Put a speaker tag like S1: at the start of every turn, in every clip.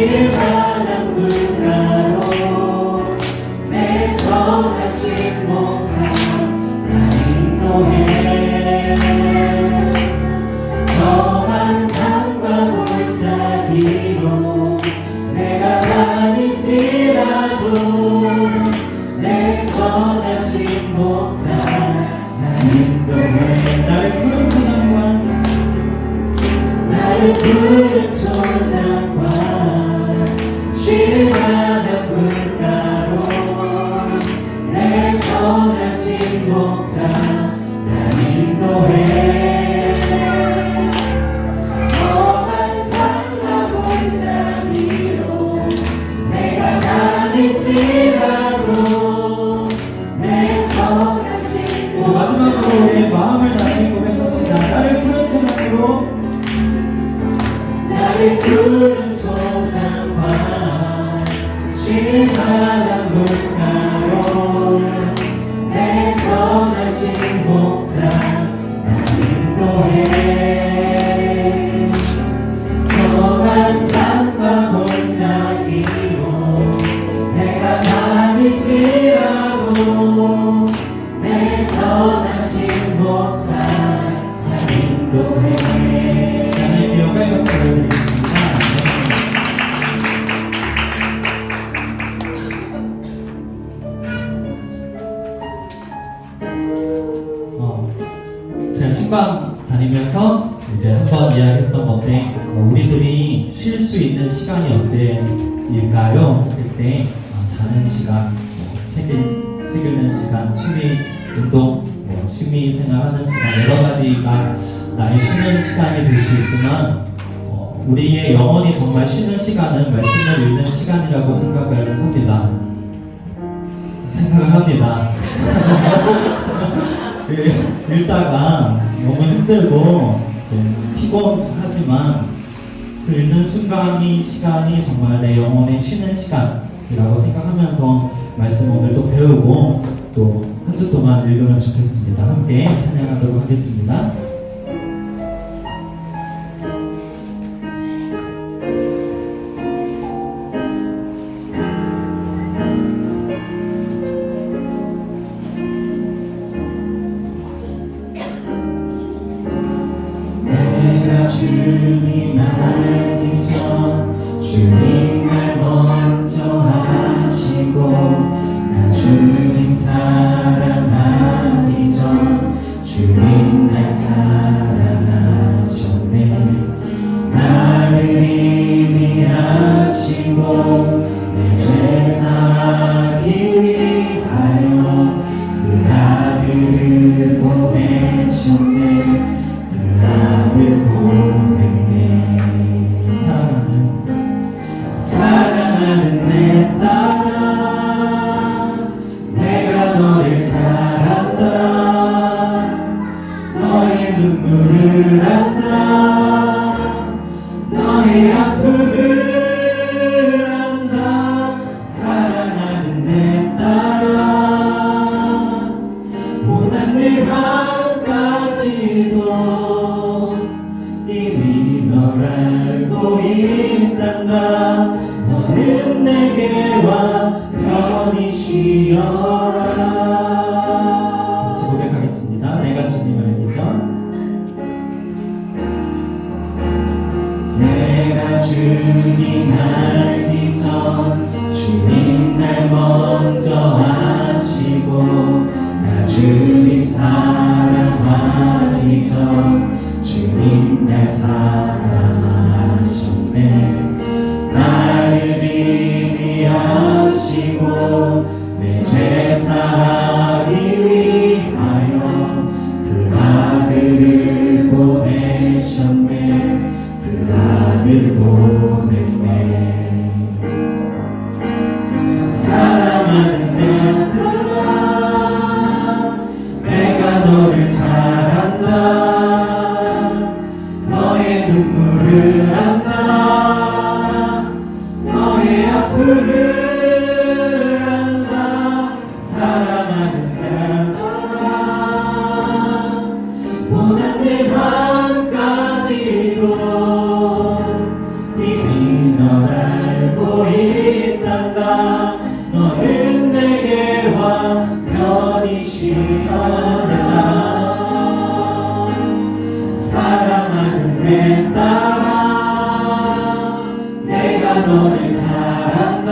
S1: 실만한 물가로 내 선하신 목자 나 인도해 험한 산과 골짜기로 내가 다닐지라도 내 선하신 목자 나 인도해 나를 푸른 초장과 나를 푸른 초장과 실만한 물가로 내 선하신 목자 나 인도해 험한 산과 골짜기로 내가 다닐지라도 내 선하신 목자
S2: 마지막으로 우리의 마음을 다해 고백합시다. 나를 푸른 초장으로
S1: 나를 푸른 초장과 실만한 물가로 내 선하신 목자 나 인도해 험한 산과 골짜기로 내가 다닐지라도 내 선하신 목자 나 인도해.
S2: 하나님의 영광의 박수 드리겠습니다. 제가 신방 다니면서 이제 한번 이야기했던 건데 우리들이 쉴 수 있는 시간이 언제일까요? 했을 때 자는 시간, 책 읽는 시간, 취미 운동, 취미 생활하는 시간 여러 가지가 나의 쉬는 시간이 될 수 있지만 우리의 영혼이 정말 쉬는 시간은 말씀을 읽는 시간이라고 생각을 합니다. 읽다가 너무 힘들고 피곤하지만 그 읽는 시간이 정말 내 영혼의 쉬는 시간이라고 생각하면서 말씀 오늘도 배우고 또 한 주 동안 읽으면 좋겠습니다. 함께 찬양하도록 하겠습니다.
S1: 내가 주님 알기 전 주님 날 먼저 아시고 나 주님 사랑하기 전 주님 날 사랑하셨네. 나를 이미 아시고 내 죄 사하기 위하여 그 아들을 보내셨네. 그 아들 보냈네. 사랑하는 내 딸아 내가 너를 사랑한다. 너의 눈물을 안다. 너의 아픔을 안다. 사랑하는 내 딸아 못난 내 마음까지도 이미 널 알고 있단다. 너는 내게 와 편히 쉬어라.
S2: 같이 고백하겠습니다. 내가 주님 알기 전
S1: 내가 주님 알기 전 주님 날 먼저 아시고 나 주님 사랑하기 전 주님 날 사랑하셨네. 나를 이미 아시고 내 죄 사하기 위하여 그 아들을 보내셨네. 그 아들 보냈네. 사랑하는 내 아들아 내가 너를 사랑한다. 너의 눈물 내 딸아 내가 너를 사랑한다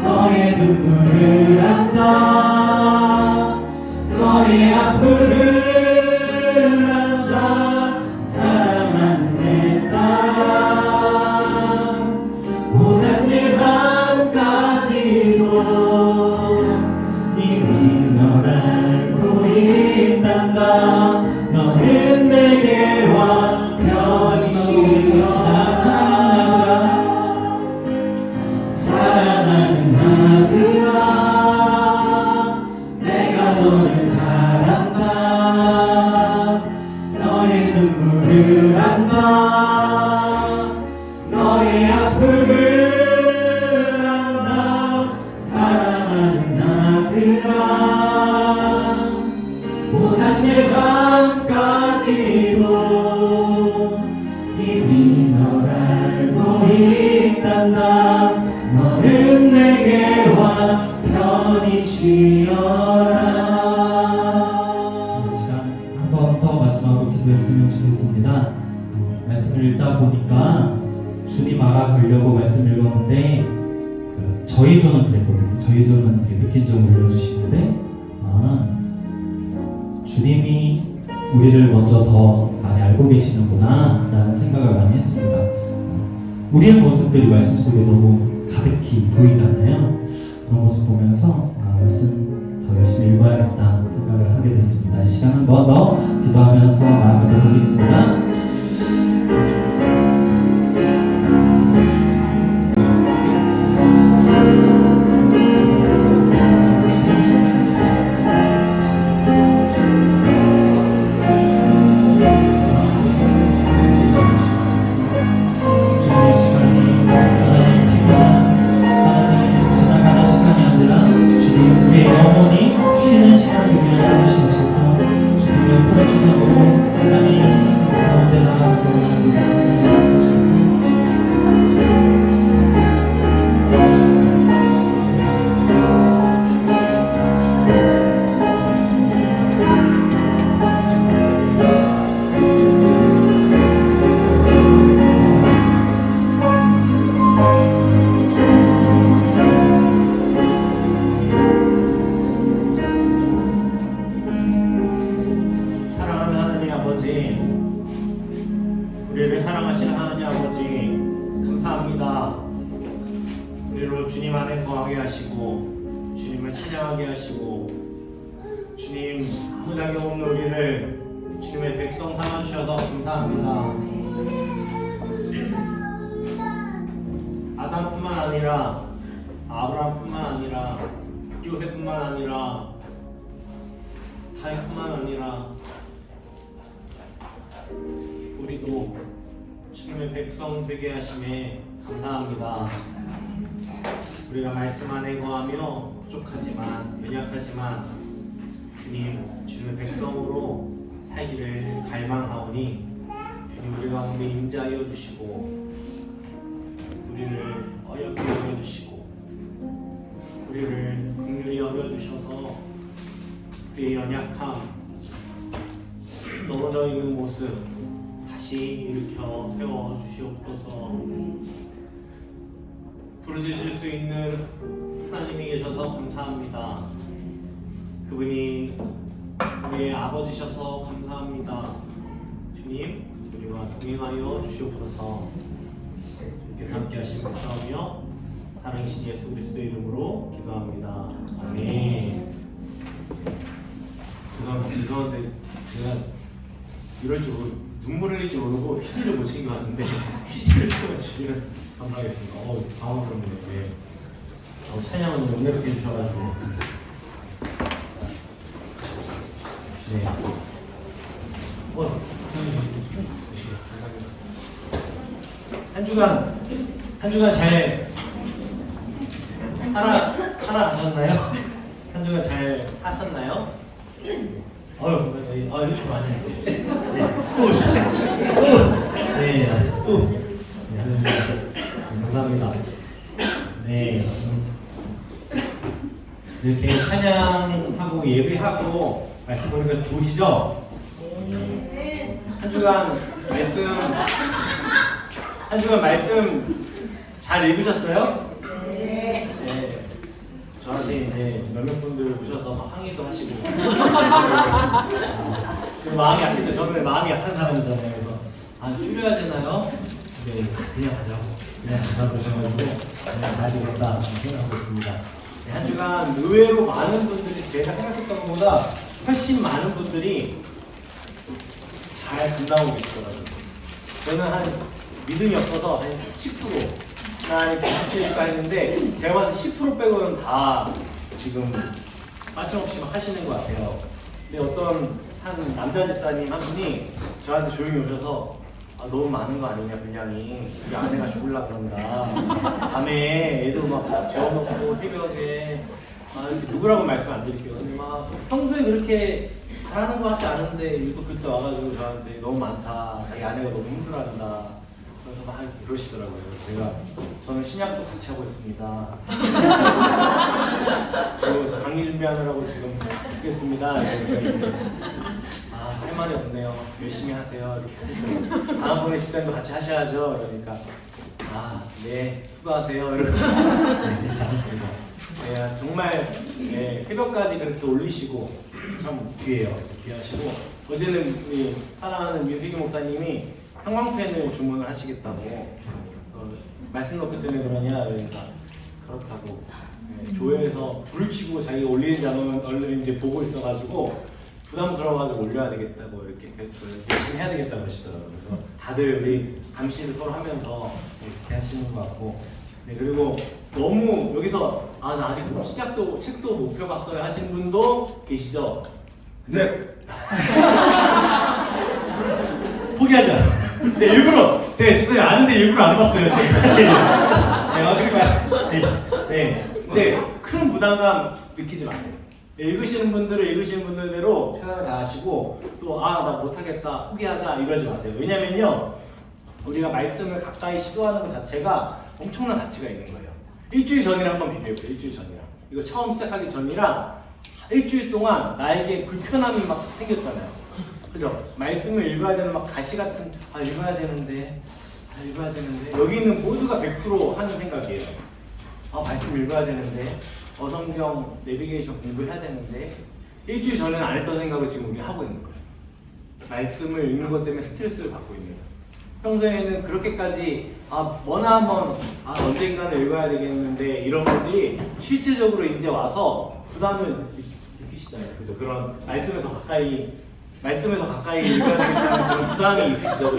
S1: 너의 눈물을 안다 너의 아픔을 안다 사랑하는 내 딸아 모든 내 마음까지도 이미 널 알고 있단다 너는 내게와 편히 사랑하는 아들아 내가 너를 사랑한다 너의 눈물을 안다 너의 아픔을 안다 사랑하는 아들아 못한 내 마음까지도 이미 널 알고 있단다 너는 내게와 편히 쉬어라.
S2: 이 시간 한 번 더 마지막으로 기도했으면 좋겠습니다. 말씀을 읽다 보니까 주님 알아가려고 말씀 읽었는데 저희조는 그랬거든요. 저희조는 이제 느낀 점을 올려주시는데 주님이 우리를 먼저 더 많이 알고 계시는구나 라는 생각을 많이 했습니다. 우리의 모습들이 말씀 속에 너무 가득히 보이잖아요. 그런 모습 보면서 말씀 더 열심히 읽어야겠다 생각을 하게 됐습니다. 이 시간 한 번 더 기도하면서 나아가도록 하겠습니다.
S1: 우리를 사랑하시는 하나님 아버지 감사합니다. 우리로 주님 안에 거하게 하시고 주님을 찬양하게 하시고 주님 아무 자격 없는 우리를 주님의 백성 삼아주셔서 감사합니다. 아담뿐만 아니라 아브라함뿐만 아니라 요셉뿐만 아니라 다윗뿐만 아니라 우리도 주님의 백성 되게 하심에 감사합니다. 우리가 말씀 안에 거하며 부족하지만 연약하지만 주님의 백성으로 살기를 갈망하오니 주님 우리 가운데 임재하여 주시고 우리를 어렵게 여겨주시고 우리를 긍휼히 여겨주셔서 우리의 연약함 넘어져 있는 모습 다시 일으켜 세워주시옵소서. 부르짖을 수 있는 하나님이 계셔서 감사합니다. 그분이 우리의 아버지셔서 감사합니다. 주님 우리와 동행하여 주시옵소서. 이렇게 함께 하시고 싸우며 사랑이신 예수 그리스도의 이름으로 기도합니다. 아멘. 죄송한데 제가 이럴 줄 눈물 흘릴 줄 모르고 휘지를 못 친 것 같은데 휘지를 틀어주시면 감사하겠습니다. 당황스럽네요. 네. 찬양은 은혜롭게 해주셔가지고 네. 한 주간 잘 살아가셨나요? 한 주간 잘 사셨나요? 저희 이렇게 많이 해주시죠. 감사합니다. 네, 이렇게 찬양하고 예배하고 말씀 보니까 좋으시죠? 한 주간 말씀 잘 읽으셨어요? 네. 저한테 이제 몇몇 분들 오셔서 막 항의도 하시고 마음이 약했죠. 저는 마음이 약한 사람이잖아요. 그래서 줄여야 되나요? 네, 그냥 가자고. 그냥 가자고 하셔가지고 그냥 가지겠다 생각하고 있습니다. 네, 한 주간 의외로 많은 분들이 제가 생각했던 것보다 훨씬 많은 분들이 잘 끝나고 계시더라고요. 저는 한 믿음이 없어서 한 10%나 이렇게 하실까 했는데 제가 봐서 10% 빼고는 다 지금 빠짐없이 하시는 것 같아요. 근데 어떤 한 남자 집사님 한 분이 저한테 조용히 오셔서 너무 많은 거 아니냐 분량이 우리 아내가 죽을라 그런다. 밤에 애도 막 재워놓고 새벽에 이렇게 누구라고 말씀 안 드릴게요. 근데 막 평소에 그렇게 잘하는 것 같지 않은데 유독 그때 와가지고 저한테 너무 많다. 자기 아내가 너무 힘들어한다. 그래서 막 이러시더라고요. 저는 신약도 같이 하고 있습니다. 그리고 저 강의 준비하느라고 지금 죽겠습니다. 할 말이 없네요. 열심히 하세요. 이렇게 다음번에 집단도 같이 하셔야죠. 그러니까 네 수고하세요. 이렇게 가셨습니다. 네, 정말 새벽까지 그렇게 올리시고 참 귀하시고 어제는 우리 사랑하는 민수기 목사님이 형광펜을 주문을 하시겠다고 말씀 놓기 때문에 그러냐 그러니까 그렇다고 교회에서 불을 켜고 자기가 올리는지 안 오면 얼른 이제 보고 있어가지고 부담스러워가지고 올려야 되겠다고 이렇게 열심히 해야 되겠다고 그러시더라고요. 그래서 다들 우리 감시를 서로 하면서 이렇게 하시는 것 같고 그리고 너무 여기서 나 아직 책도 못 펴봤어요 하시는 분도 계시죠? 네. 포기하자. 네, 일부러 제가 진짜 아는데 일부러 안 봤어요. 근데 큰 부담감 느끼지 마세요. 읽으시는 분들은 읽으시는 분들대로 최선을 다하시고 또 나 못하겠다 포기하자 이러지 마세요. 왜냐면요 우리가 말씀을 가까이 시도하는 것 자체가 엄청난 가치가 있는 거예요. 일주일 전이랑 한번 비교해보세요. 일주일 전이랑 이거 처음 시작하기 전이랑 일주일 동안 나에게 불편함이 막 생겼잖아요. 그죠? 말씀을 읽어야 되는 막 가시 같은 읽어야 되는데 여기는 모두가 100% 하는 생각이에요. 말씀 읽어야 되는데 성경 내비게이션 공부해야 되는데 일주일 전에는 안 했던 생각을 지금 우리 하고 있는 거예요. 말씀을 읽는 것 때문에 스트레스를 받고 있는 거예요. 평소에는 그렇게까지 뭐나 한번 언젠가는 읽어야 되겠는데 이런 분들이 실질적으로 이제 와서 부담을 느끼시잖아요. 그래서 그런 말씀에 더 가까이 읽어야 되겠다는 그런 부담이 있으시죠.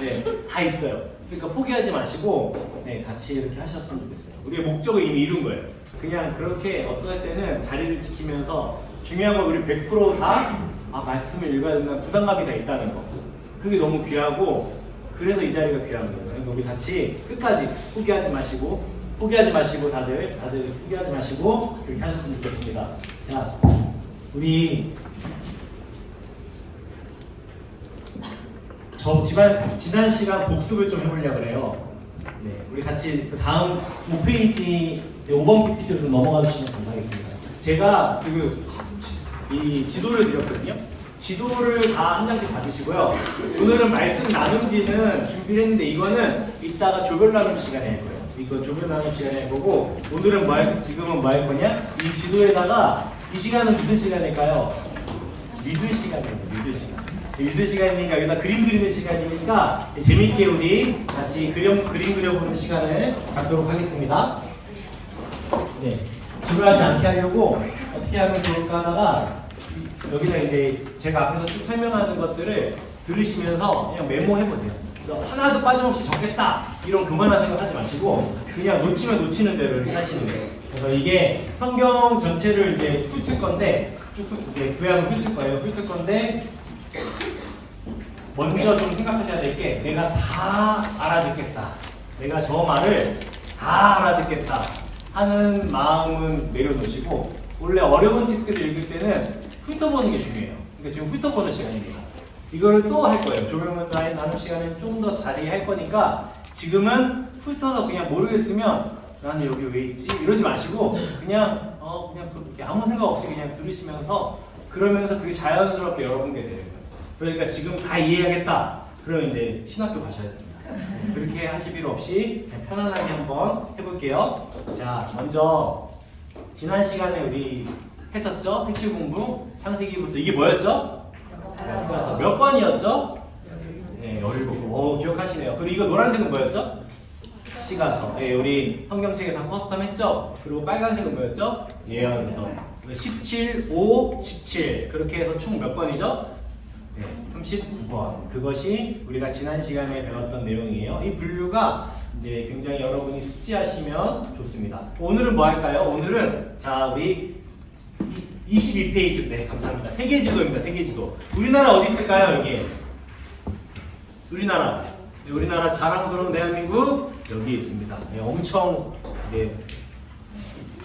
S1: 네, 다 있어요. 그러니까 포기하지 마시고 같이 이렇게 하셨으면 좋겠어요. 우리의 목적을 이미 이룬 거예요. 그냥 그렇게 어떨 때는 자리를 지키면서 중요한 건 우리 100% 다 말씀을 읽어야 된다는 부담감이 다 있다는 거. 그게 너무 귀하고 그래서 이 자리가 귀한 거예요. 그러니까 우리 같이 끝까지 포기하지 마시고 다들 포기하지 마시고 그렇게 하셨으면 좋겠습니다. 자, 우리 지난 시간 복습을 좀 해보려고 그래요. 우리 같이 그 다음 5페이지 5번 PPT로 좀 넘어가 주시면 감사하겠습니다. 제가 이 지도를 드렸거든요. 지도를 다 한 장씩 받으시고요. 오늘은 말씀 나눔지는 준비를 했는데 이거는 이따가 조별 나눔 시간에 할 거예요. 이거 조별 나눔 시간에 할 거고 오늘은 지금은 뭐 할 거냐? 이 지도에다가 이 시간은 무슨 시간일까요? 미술 시간입니다. 미술 시간이니까 여기다 그림 그리는 시간이니까 재밌게 우리 같이 그림 그려보는 시간을 갖도록 하겠습니다. 지루하지 않게 하려고 어떻게 하면 좋을까 하다가 여기다 이제 제가 앞에서 쭉 설명하는 것들을 들으시면서 그냥 메모해보세요. 하나도 빠짐없이 적겠다 이런 교만한 생각 하지 마시고 그냥 놓치면 놓치는 대로 이렇게 하시는 거예요. 그래서 이게 성경 전체를 이제 훑을 건데 이제 구약을 훑을 거예요. 훑을 건데 먼저 좀 생각하셔야 될 게 내가 다 알아듣겠다. 내가 저 말을 다 알아듣겠다 하는 마음은 내려놓으시고 원래 어려운 책들을 읽을 때는 훑어보는 게 중요해요. 그러니까 지금 훑어보는 시간입니다. 이거를 또 할 거예요. 조명은 나눔 시간에 좀 더 자세히 할 거니까 지금은 훑어서 그냥 모르겠으면 나는 여기 왜 있지? 이러지 마시고 그냥 그렇게 아무 생각 없이 그냥 들으시면서 그러면서 그게 자연스럽게 여러분께 되는 거예요. 그러니까 지금 다 이해하겠다. 그럼 이제 신학교 가셔야 됩니다. 그렇게 하실 필요 없이 그냥 편안하게 한번 해볼게요. 자, 먼저 지난 시간에 우리 했었죠? 색칠 공부 창세기부터 이게 뭐였죠? 역사서 몇 권이었죠? 네, 17권. 오, 기억하시네요. 그리고 이거 노란색은 뭐였죠? 시가서. 네, 우리 성경책에 다 커스텀 했죠? 그리고 빨간색은 뭐였죠? 예언서. 17, 5, 17. 그렇게 해서 총 몇 권이죠? 네, 39번. 그것이 우리가 지난 시간에 배웠던 내용이에요. 이 분류가 이제 굉장히 여러분이 숙지하시면 좋습니다. 오늘은 뭐 할까요? 오늘은 자, 우리 22페이지. 네, 감사합니다. 세계지도입니다. 세계지도. 우리나라 어디 있을까요? 여기. 우리나라. 네, 우리나라 자랑스러운 대한민국 여기 있습니다. 네, 엄청 이제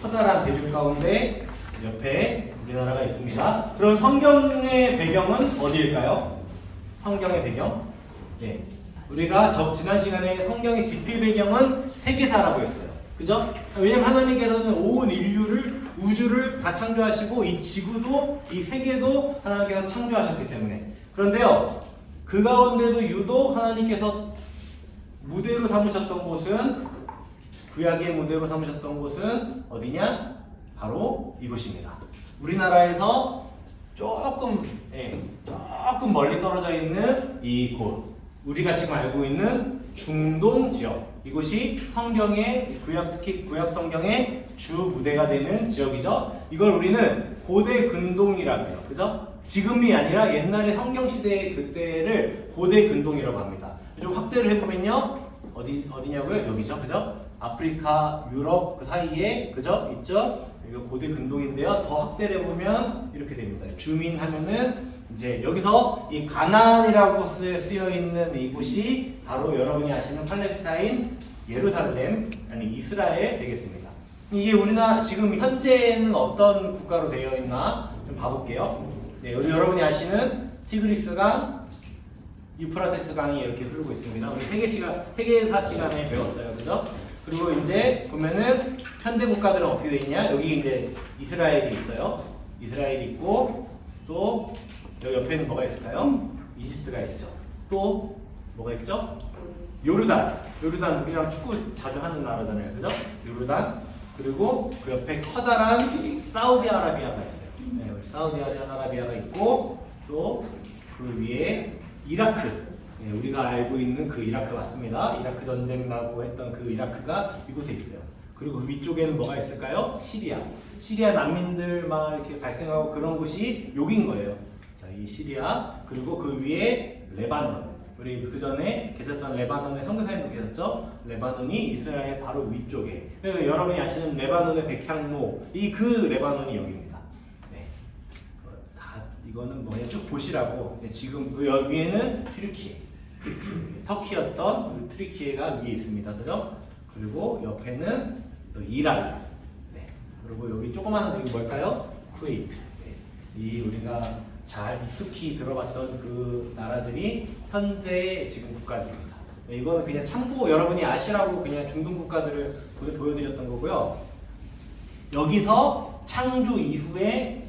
S1: 커다란 대륙 가운데 옆에 우리나라가 있습니다. 그럼 성경의 배경은 어디일까요? 성경의 배경? 네, 우리가 지난 시간에 성경의 지필 배경은 세계사라고 했어요. 그죠? 왜냐면 하나님께서는 온 인류를 우주를 다 창조하시고 이 지구도 이 세계도 하나님께서 창조하셨기 때문에. 그런데요, 그 가운데도 유독 하나님께서 무대로 삼으셨던 곳은 구약의 무대로 삼으셨던 곳은 어디냐? 바로 이곳입니다. 우리나라에서 조금 멀리 떨어져 있는 이곳, 우리가 지금 알고 있는 중동 지역, 이곳이 성경의 특히 구약 성경의 주 무대가 되는 지역이죠. 이걸 우리는 고대 근동이라고 해요. 그죠? 지금이 아니라 옛날에 성경 시대 그때를 고대 근동이라고 합니다. 좀 확대를 해보면요, 어디냐고요? 여기죠, 그죠? 아프리카, 유럽 그 사이에 그죠? 있죠? 이거 고대 근동인데요. 더 확대를 해보면 이렇게 됩니다. 주민 하면은 이제 여기서 이 가나안이라고 쓰여 있는 이곳이 바로 여러분이 아시는 팔레스타인, 예루살렘, 아니 이스라엘 되겠습니다. 이게 우리나라 지금 현재는 어떤 국가로 되어 있나 좀 봐볼게요. 네, 여러분이 아시는 티그리스강, 유프라테스 강이 이렇게 흐르고 있습니다. 우리 세계사 시간에 배웠어요, 그죠? 그리고 이제 보면은 현대 국가들은 어떻게 돼 있냐? 여기 이제 이스라엘이 있어요. 이스라엘이 있고 또 여기 옆에는 뭐가 있을까요? 이집트가 있죠. 또 뭐가 있죠? 요르단 우리랑 축구 자주 하는 나라잖아요, 그죠? 요르단. 그리고 그 옆에 커다란 사우디아라비아가 있어요. 네, 사우디아라비아가 있고 또 그 위에 이라크. 네, 우리가 알고 있는 그 이라크 맞습니다. 이라크 전쟁 나고 했던 그 이라크가 이곳에 있어요. 그리고 그 위쪽에는 뭐가 있을까요? 시리아 난민들 막 이렇게 발생하고 그런 곳이 여긴 거예요. 자, 이 시리아. 그리고 그 위에 레바논. 우리 그 전에 계셨던 레바논의 선교사님도 계셨죠? 레바논이 이스라엘 바로 위쪽에. 여러분이 아시는 레바논의 백향로, 그 레바논이 여기입니다. 네. 이거는 뭐냐 쭉 보시라고. 네, 지금 그 위에는 터키였던 트리키에가 위에 있습니다. 그죠? 그리고 옆에는 또 이란. 네. 그리고 여기 조그마한 여기 뭘까요? 쿠웨이트. 네. 이 우리가 잘 익숙히 들어봤던 그 나라들이 현대 지금 국가들입니다. 네, 이거는 그냥 참고 여러분이 아시라고 그냥 중동 국가들을 보여드렸던 거고요. 여기서 창조 이후에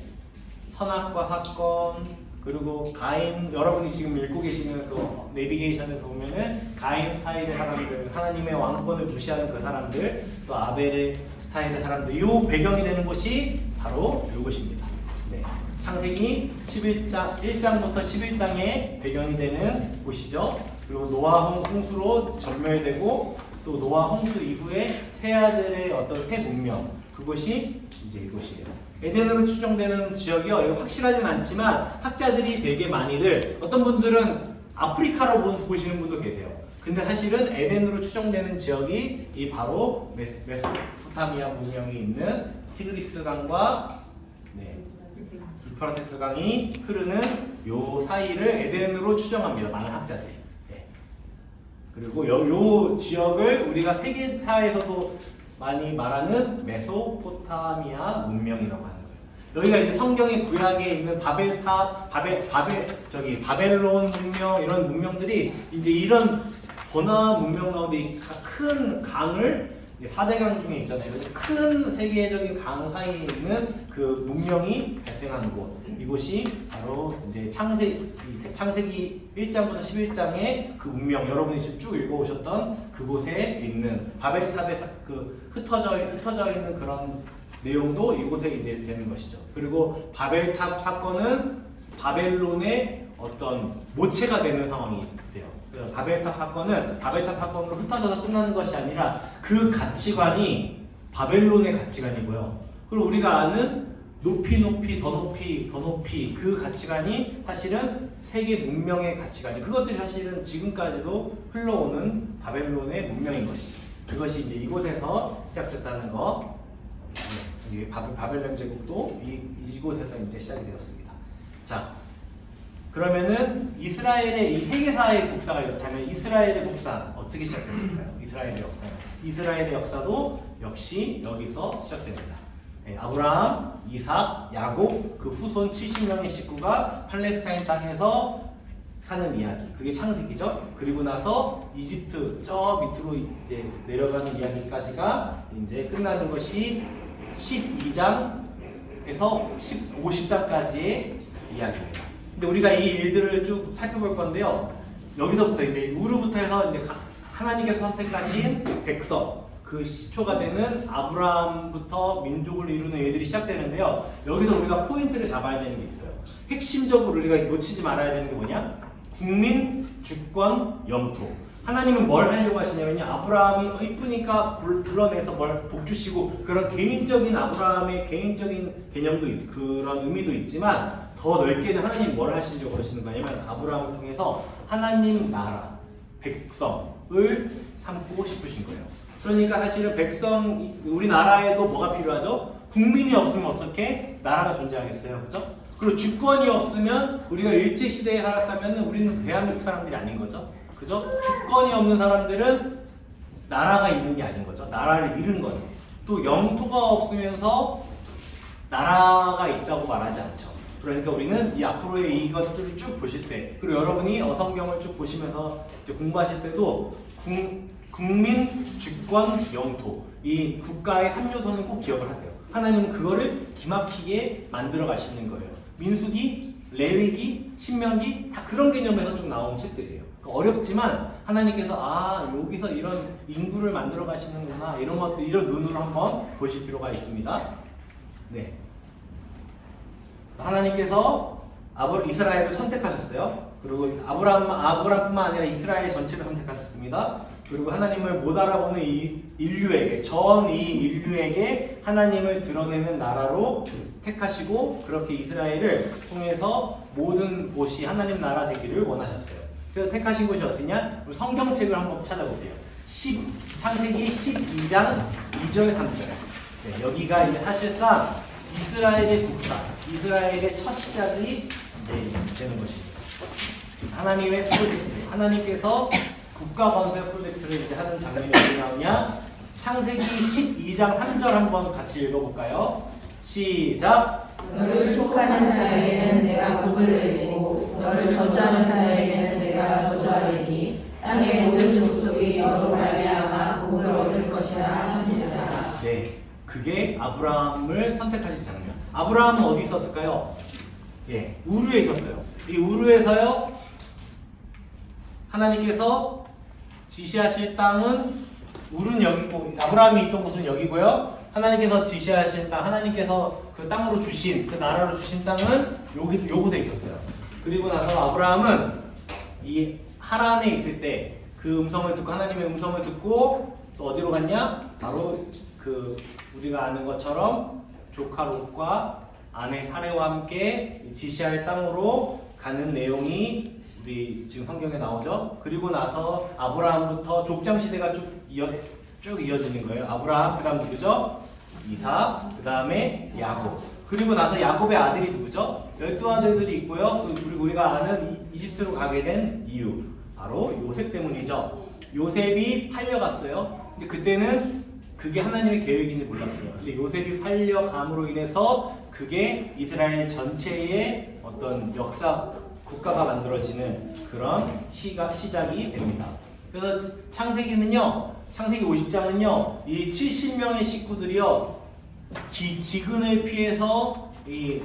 S1: 선악과 사건, 그리고 가인, 여러분이 지금 읽고 계시는 그 내비게이션에서 보면은 가인 스타일의 사람들, 하나님의 왕권을 무시하는 그 사람들, 또 아벨의 스타일의 사람들, 이 배경이 되는 곳이 바로 이곳입니다. 네. 창세기 1장부터 11장의 배경이 되는 곳이죠. 그리고 노아 홍수로 전멸되고 또 노아 홍수 이후에 새 아들의 어떤 새 문명, 그곳이 이제 이곳이에요. 에덴으로 추정되는 지역이요. 이거 확실하진 않지만 학자들이 되게 많이들, 어떤 분들은 아프리카로 보시는 분도 계세요. 근데 사실은 에덴으로 추정되는 지역이 이 바로 메소포타미아 문명이 있는 티그리스 강과 유프라테스 강이 흐르는 요 사이를 에덴으로 추정합니다. 많은 학자들이. 네. 그리고 요 지역을 우리가 세계사에서도 많이 말하는 메소포타미아 문명이라고 하는 거예요. 여기가 이제 성경의 구약에 있는 바벨론 문명, 이런 문명들이 이제 이런 번화 문명 가운데 큰 강을 4대강 중에 있잖아요. 큰 세계적인 강 사이에 있는 그 문명이 발생한 곳. 이곳이 바로 이제 창세기 1장부터 11장의 그 문명, 여러분이 지금 쭉 읽어오셨던 그곳에 있는 바벨탑에 그 흩어져 있는 그런 내용도 이곳에 이제 되는 것이죠. 그리고 바벨탑 사건은 바벨론의 어떤 모체가 되는 상황이 돼요. 그래서 바벨탑 사건으로 흩어져서 끝나는 것이 아니라 그 가치관이 바벨론의 가치관이고요. 그리고 우리가 아는 높이 그 가치관이 사실은 세계 문명의 가치관이, 그것들이 사실은 지금까지도 흘러오는 바벨론의 문명인 것이죠. 그것이 이제 이곳에서 시작됐다는 거. 이 바벨론 제국도 이곳에서 이제 시작이 되었습니다. 자, 그러면은 이스라엘의 이 세계사의 국사가 이렇다면 이스라엘의 국사 어떻게 시작됐을까요? 이스라엘의 역사도 역시 여기서 시작됩니다. 아브라함, 이삭, 야곱 그 후손 70명의 식구가 팔레스타인 땅에서 사는 이야기, 그게 창세기죠. 그리고 나서 이집트 저 밑으로 이제 내려가는 이야기까지가 이제 끝나는 것이 12장에서 50장까지의 이야기입니다. 근데 우리가 이 일들을 쭉 살펴볼 건데요. 여기서부터 이제 우르부터 해서 이제 하나님께서 선택하신 백성, 그 시초가 되는 아브라함부터 민족을 이루는 일들이 시작되는데요. 여기서 우리가 포인트를 잡아야 되는 게 있어요. 핵심적으로 우리가 놓치지 말아야 되는 게 뭐냐? 국민, 주권, 영토. 하나님은 뭘 하려고 하시냐면요. 아브라함이 이쁘니까 불러내서 뭘 복주시고, 그런 개인적인 아브라함의 개인적인 개념도 그런 의미도 있지만, 더 넓게는 하나님 뭘 하시려고 하시는 거냐면 아브라함을 통해서 하나님 나라, 백성을 삼고 싶으신 거예요. 그러니까 사실은 백성, 우리나라에도 뭐가 필요하죠? 국민이 없으면 어떻게 나라가 존재하겠어요? 그죠? 그리고 주권이 없으면, 우리가 일제시대에 살았다면 우리는 대한민국 사람들이 아닌 거죠. 그죠? 주권이 없는 사람들은 나라가 있는 게 아닌 거죠. 나라를 잃은 거죠. 또 영토가 없으면서 나라가 있다고 말하지 않죠. 그러니까 우리는 이 앞으로의 이것들을 쭉 보실 때, 그리고 여러분이 어성경을 쭉 보시면서 이제 공부하실 때도 국민, 주권, 영토, 이 국가의 한 요소는 꼭 기억을 하세요. 하나님은 그거를 기막히게 만들어 가시는 거예요. 민수기, 레위기, 신명기 다 그런 개념에서 쭉 나온 책들이에요. 어렵지만 하나님께서 여기서 이런 인구를 만들어 가시는구나, 이런 것들, 이런 눈으로 한번 보실 필요가 있습니다. 네. 하나님께서 이스라엘을 선택하셨어요. 그리고 아브라함뿐만 아니라 이스라엘 전체를 선택하셨습니다. 그리고 하나님을 못 알아보는 이 인류에게, 이 인류에게 하나님을 드러내는 나라로 택하시고, 그렇게 이스라엘을 통해서 모든 곳이 하나님 나라 되기를 원하셨어요. 그래서 택하신 곳이 어디냐? 성경책을 한번 찾아보세요. 창세기 12장 2절 3절. 네, 여기가 이제 사실상 이스라엘의 국사, 이스라엘의 첫 시작이 이제 되는 것입니다. 하나님의 프로젝트, 하나님께서 국가 건설 프로젝트를 이제 하는 장면이 어디 나오냐? 창세기 12장 3절 한번 같이 읽어볼까요? 시작.
S3: 너를 축복하는 자에게는 내가 복을 내리고 너를 저주하는 자에게는 내가 저주하리니 땅의 모든 족속이 너로 말미암아 복을 얻을 것이라 하시니라.
S1: 네, 그게 아브라함을 선택하신 장면. 아브라함은 어디 있었을까요? 예, 우르에 있었어요. 이 우르에서요, 하나님께서 지시하실 땅은, 우르는 여기고 아브라함이 있던 곳은 여기고요. 하나님께서 지시하신 땅, 하나님께서 그 땅으로 주신, 그 나라로 주신 땅은 요곳에 있었어요. 그리고 나서 아브라함은 이 하란에 있을 때 그 음성을 듣고, 하나님의 음성을 듣고 또 어디로 갔냐? 바로 그 우리가 아는 것처럼 조카 롯과 아내 사레와 함께 지시할 땅으로 가는 내용이 우리 지금 성경에 나오죠. 그리고 나서 아브라함부터 족장 시대가 쭉 이어지는 거예요. 아브라함, 그 다음 누구죠? 이삭, 그 다음에 야곱. 그리고 나서 야곱의 아들이 누구죠? 12아들들이 있고요. 그리고 우리가 아는 이집트로 가게 된 이유, 바로 요셉 때문이죠. 요셉이 팔려갔어요. 근데 그때는 그게 하나님의 계획인지 몰랐어요. 근데 요셉이 팔려감으로 인해서 그게 이스라엘 전체의 어떤 역사, 국가가 만들어지는 그런 시작이 됩니다. 그래서 창세기는요, 창세기 50장은요, 이 70명의 식구들이요, 기근을 피해서 이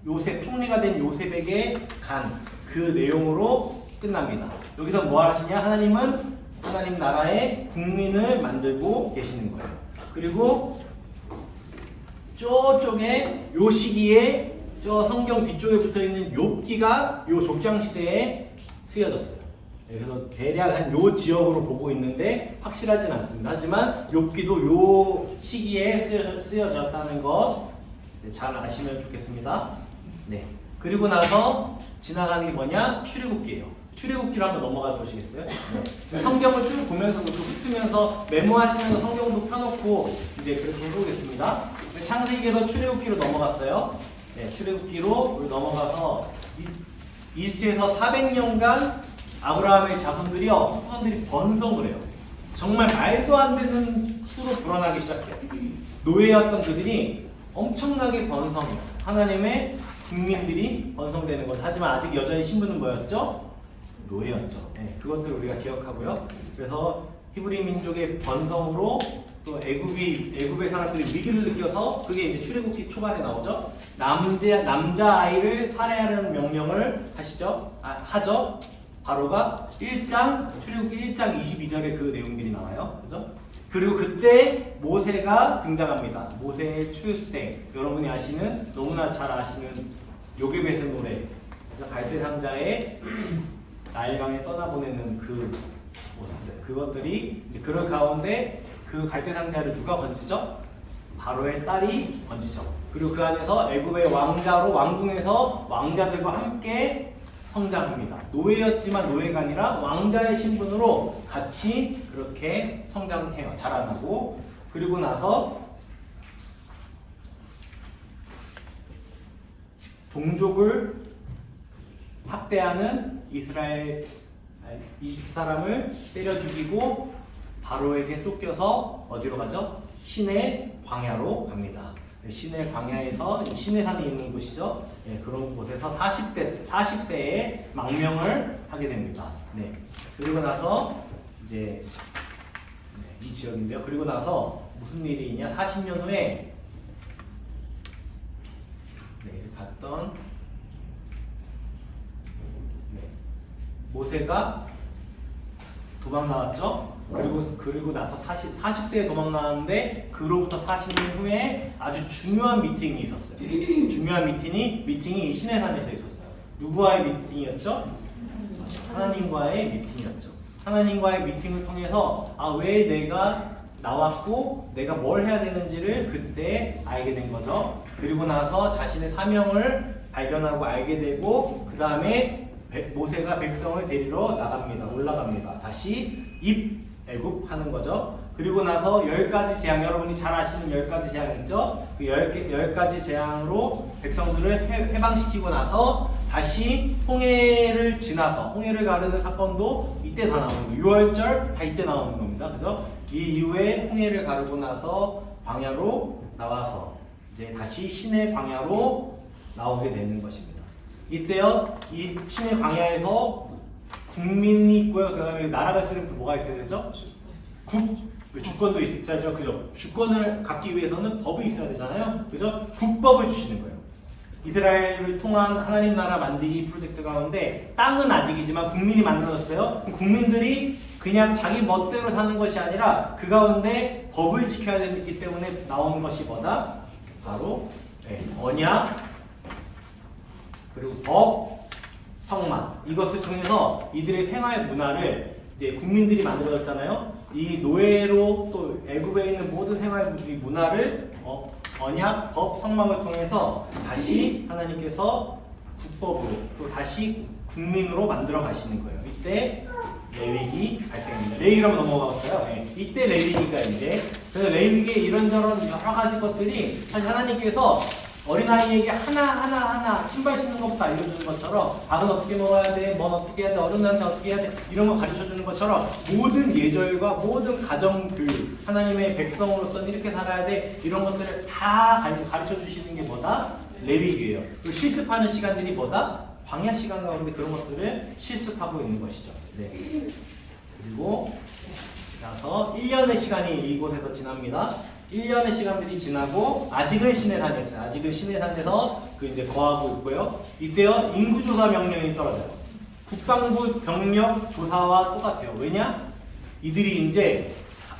S1: 요셉, 총리가 된 요셉에게 간 그 내용으로 끝납니다. 여기서 뭐 하시냐? 하나님은 하나님 나라의 국민을 만들고 계시는 거예요. 그리고 저쪽에 요 시기에 저 성경 뒤쪽에 붙어있는 욥기가 요 족장시대에 쓰여졌어요. 그래서 대략 한 요 지역으로 보고 있는데 확실하진 않습니다. 하지만 욥기도 요 시기에 쓰여졌다는 거 잘 아시면 좋겠습니다. 네. 그리고 나서 지나가는 게 뭐냐? 출애굽기예요. 출애굽기로 한번 넘어가 보시겠어요? 네. 성경을 쭉 보면서 훑으면서 메모하시면서 성경도 펴놓고 이제 그렇게 해보겠습니다. 창세기에서 출애굽기로 넘어갔어요. 네, 출애굽기로 넘어가서 이집트에서 400년간 아브라함의 자손들이요, 후손들이 번성을 해요. 정말 말도 안 되는 수로 불어나기 시작해요. 노예였던 그들이 엄청나게 번성해요. 하나님의 국민들이 번성되는 거죠. 하지만 아직 여전히 신분은 뭐였죠? 노예였죠. 네, 그것들 우리가 기억하고요. 그래서 히브리 민족의 번성으로 또 애굽의 사람들이 위기를 느껴서 그게 이제 출애굽기 초반에 나오죠. 남자 아이를 살해하는 명령을 하죠. 바로가 1장 출애굽기 1장 22절에 그 내용들이 나와요. 그죠? 그리고 그때 모세가 등장합니다. 모세의 출생. 여러분이 아시는, 너무나 잘 아시는 요게벳의 노래. 그래서 갈대 상자에 나일강에 떠나보내는 그 모습들. 그것들이 그런 가운데 그 갈대 상자를 누가 건지죠? 바로의 딸이 건지죠. 그리고 그 안에서 애굽의 왕궁에서 왕자들과 함께 성장합니다. 노예였지만 노예가 아니라 왕자의 신분으로 같이 그렇게 성장해요. 자라나고. 그리고 나서 동족을 학대하는 이집트 사람을 때려 죽이고 바로에게 쫓겨서 어디로 가죠? 시내 광야로 갑니다. 시내 광야에서 시내 산이 있는 곳이죠. 예, 그런 곳에서 40세에 망명을 하게 됩니다. 네. 그리고 나서 이제 이 지역인데요. 그리고 나서 무슨 일이 있냐? 40년 후에 봤던 모세가 도망 나왔죠. 그리고 나서 40세에 도망 나왔는데 그로부터 40년 후에 아주 중요한 미팅이 있었어요. 중요한 미팅이 시내산에서 있었어요. 누구와의 미팅이었죠? 하나님과의 미팅이었죠. 하나님과의 미팅을 통해서 왜 내가 나왔고 내가 뭘 해야 되는지를 그때 알게 된 거죠. 그리고 나서 자신의 사명을 발견하고 알게 되고 그 다음에 모세가 백성을 데리러 올라갑니다. 다시 애굽 하는 거죠. 그리고 나서 10가지 재앙, 여러분이 잘 아시는 10가지 재앙 있죠? 그 10가지 재앙으로 백성들을 해방시키고 나서 다시 홍해를 지나서 홍해를 가르는 사건도 이때 다 나오는 거예요. 6월절 다 이때 나오는 겁니다. 그죠? 이 이후에 홍해를 가르고 나서 광야로 나와서 이제 다시 신의 광야로 나오게 되는 것입니다. 이때요, 이 신의 광야에서 국민이 있고요. 그 다음에 나라가 있으면 또 뭐가 있어야 되죠? 주권도 있어야죠. 그죠? 주권을 갖기 위해서는 법이 있어야 되잖아요. 그죠? 국법을 주시는 거예요. 이스라엘을 통한 하나님 나라 만들기 프로젝트 가운데 땅은 아직이지만 국민이 만들어졌어요. 국민들이 그냥 자기 멋대로 사는 것이 아니라 그 가운데 법을 지켜야 되기 때문에 나오는 것이 뭐다? 바로 언약, 그리고 법, 성만, 이것을 통해서 이들의 생활 문화를 이제 국민들이 만들어졌잖아요. 이 노예로 또 애굽에 있는 모든 생활 문화를 언약, 법, 성막을 통해서 다시 하나님께서 국법으로 또 다시 국민으로 만들어 가시는 거예요. 이때 레위기 발생합니다. 레위기로 한번 넘어가 볼까요? 네. 이때 레위기가 이제 그래서 레위기의 이런저런 여러 가지 것들이 사실 하나님께서 어린아이에게 하나하나 신발 신는 것부터 알려주는 것처럼 밥은 어떻게 먹어야 돼, 뭔 어떻게 해야 돼, 어른한테 어떻게 해야 돼 이런 거 가르쳐주는 것처럼 모든 예절과 모든 가정교육, 하나님의 백성으로서는 이렇게 살아야 돼 이런 것들을 다 가르쳐주시는 게 뭐다? 레위기예요. 그리고 실습하는 시간들이 뭐다? 광야 시간 가운데 그런 것들을 실습하고 있는 것이죠. 네. 그리고 나서 1년의 시간이 이곳에서 지납니다. 1년의 시간들이 지나고 아직은 시내산에 있어요. 아직은 시내산에서 그 이제 거하고 있고요. 이때요 인구조사 명령이 떨어져요. 국방부 병력 조사와 똑같아요. 왜냐? 이들이 이제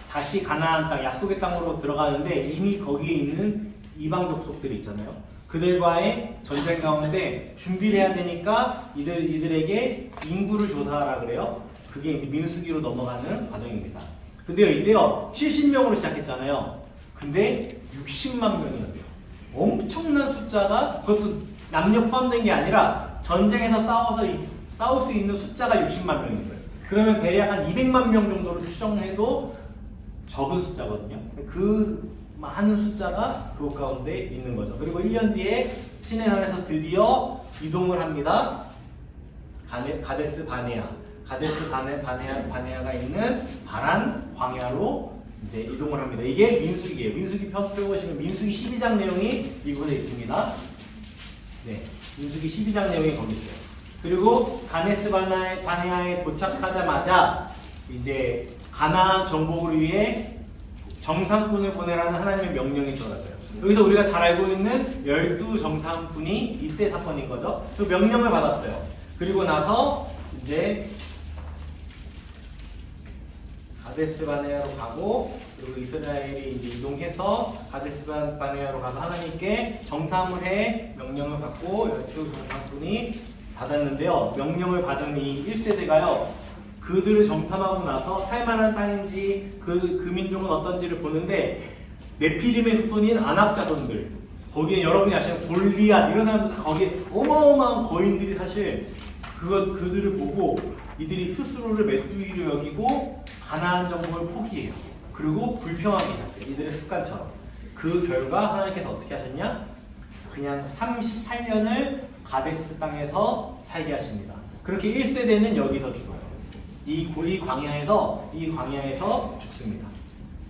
S1: 다시 가나안 땅, 약속의 땅으로 들어가는데 이미 거기에 있는 이방 족속들이 있잖아요. 그들과의 전쟁 가운데 준비를 해야 되니까 이들에게 인구를 조사하라 그래요. 그게 이제 민수기로 넘어가는 과정입니다. 근데요, 이때요 70명으로 시작했잖아요. 근데 60만 명이나 돼요. 엄청난 숫자가, 그것도 남녀 포함된 게 아니라 전쟁에서 싸울 수 있는 숫자가 60만 명인 거예요. 그러면 대략 한 200만 명 정도로 추정해도 적은 숫자거든요. 그 많은 숫자가 그곳 가운데 있는 거죠. 그리고 1년 뒤에 시내산에서 드디어 이동을 합니다. 가데스 바네아. 가데스 바네아가 있는 바란 광야로 이제 이동을 합니다. 이게 민수기예요. 민수기 펴 보시면 민수기 12장 내용이 이곳에 있습니다. 네, 민수기 12장 내용이 거기 있어요. 그리고 가데스 바네아에 도착하자마자 이제 가나안 정복을 위해 정탐꾼을 보내라는 하나님의 명령이 떨어져요. 여기서 우리가 잘 알고 있는 12정탐꾼이 이때 사건인 거죠. 그 명령을 받았어요. 그리고 나서 이제 가데스 바네아로 가고, 그리고 이스라엘이 이제 이동해서 가데스 바네아로 가서 하나님께 정탐을 해 명령을 받고 12정탐꾼이 받았는데요. 명령을 받은 이 1세대가요. 그들을 정탐하고 나서 살만한 땅인지 그 민족은 어떤지를 보는데 네피림의 후손인 아낙 자손들, 거기에 여러분이 아시는 골리앗 이런 사람들 다 거기에 어마어마한 거인들이 사실 그들을 보고 이들이 스스로를 메뚜기로 여기고 가나안 정복을 포기해요. 그리고 불평하게 해요. 이들의 습관처럼. 그 결과 하나님께서 어떻게 하셨냐? 그냥 38년을 가데스 땅에서 살게 하십니다. 그렇게 1세대는 여기서 죽어요. 이 광야에서 죽습니다.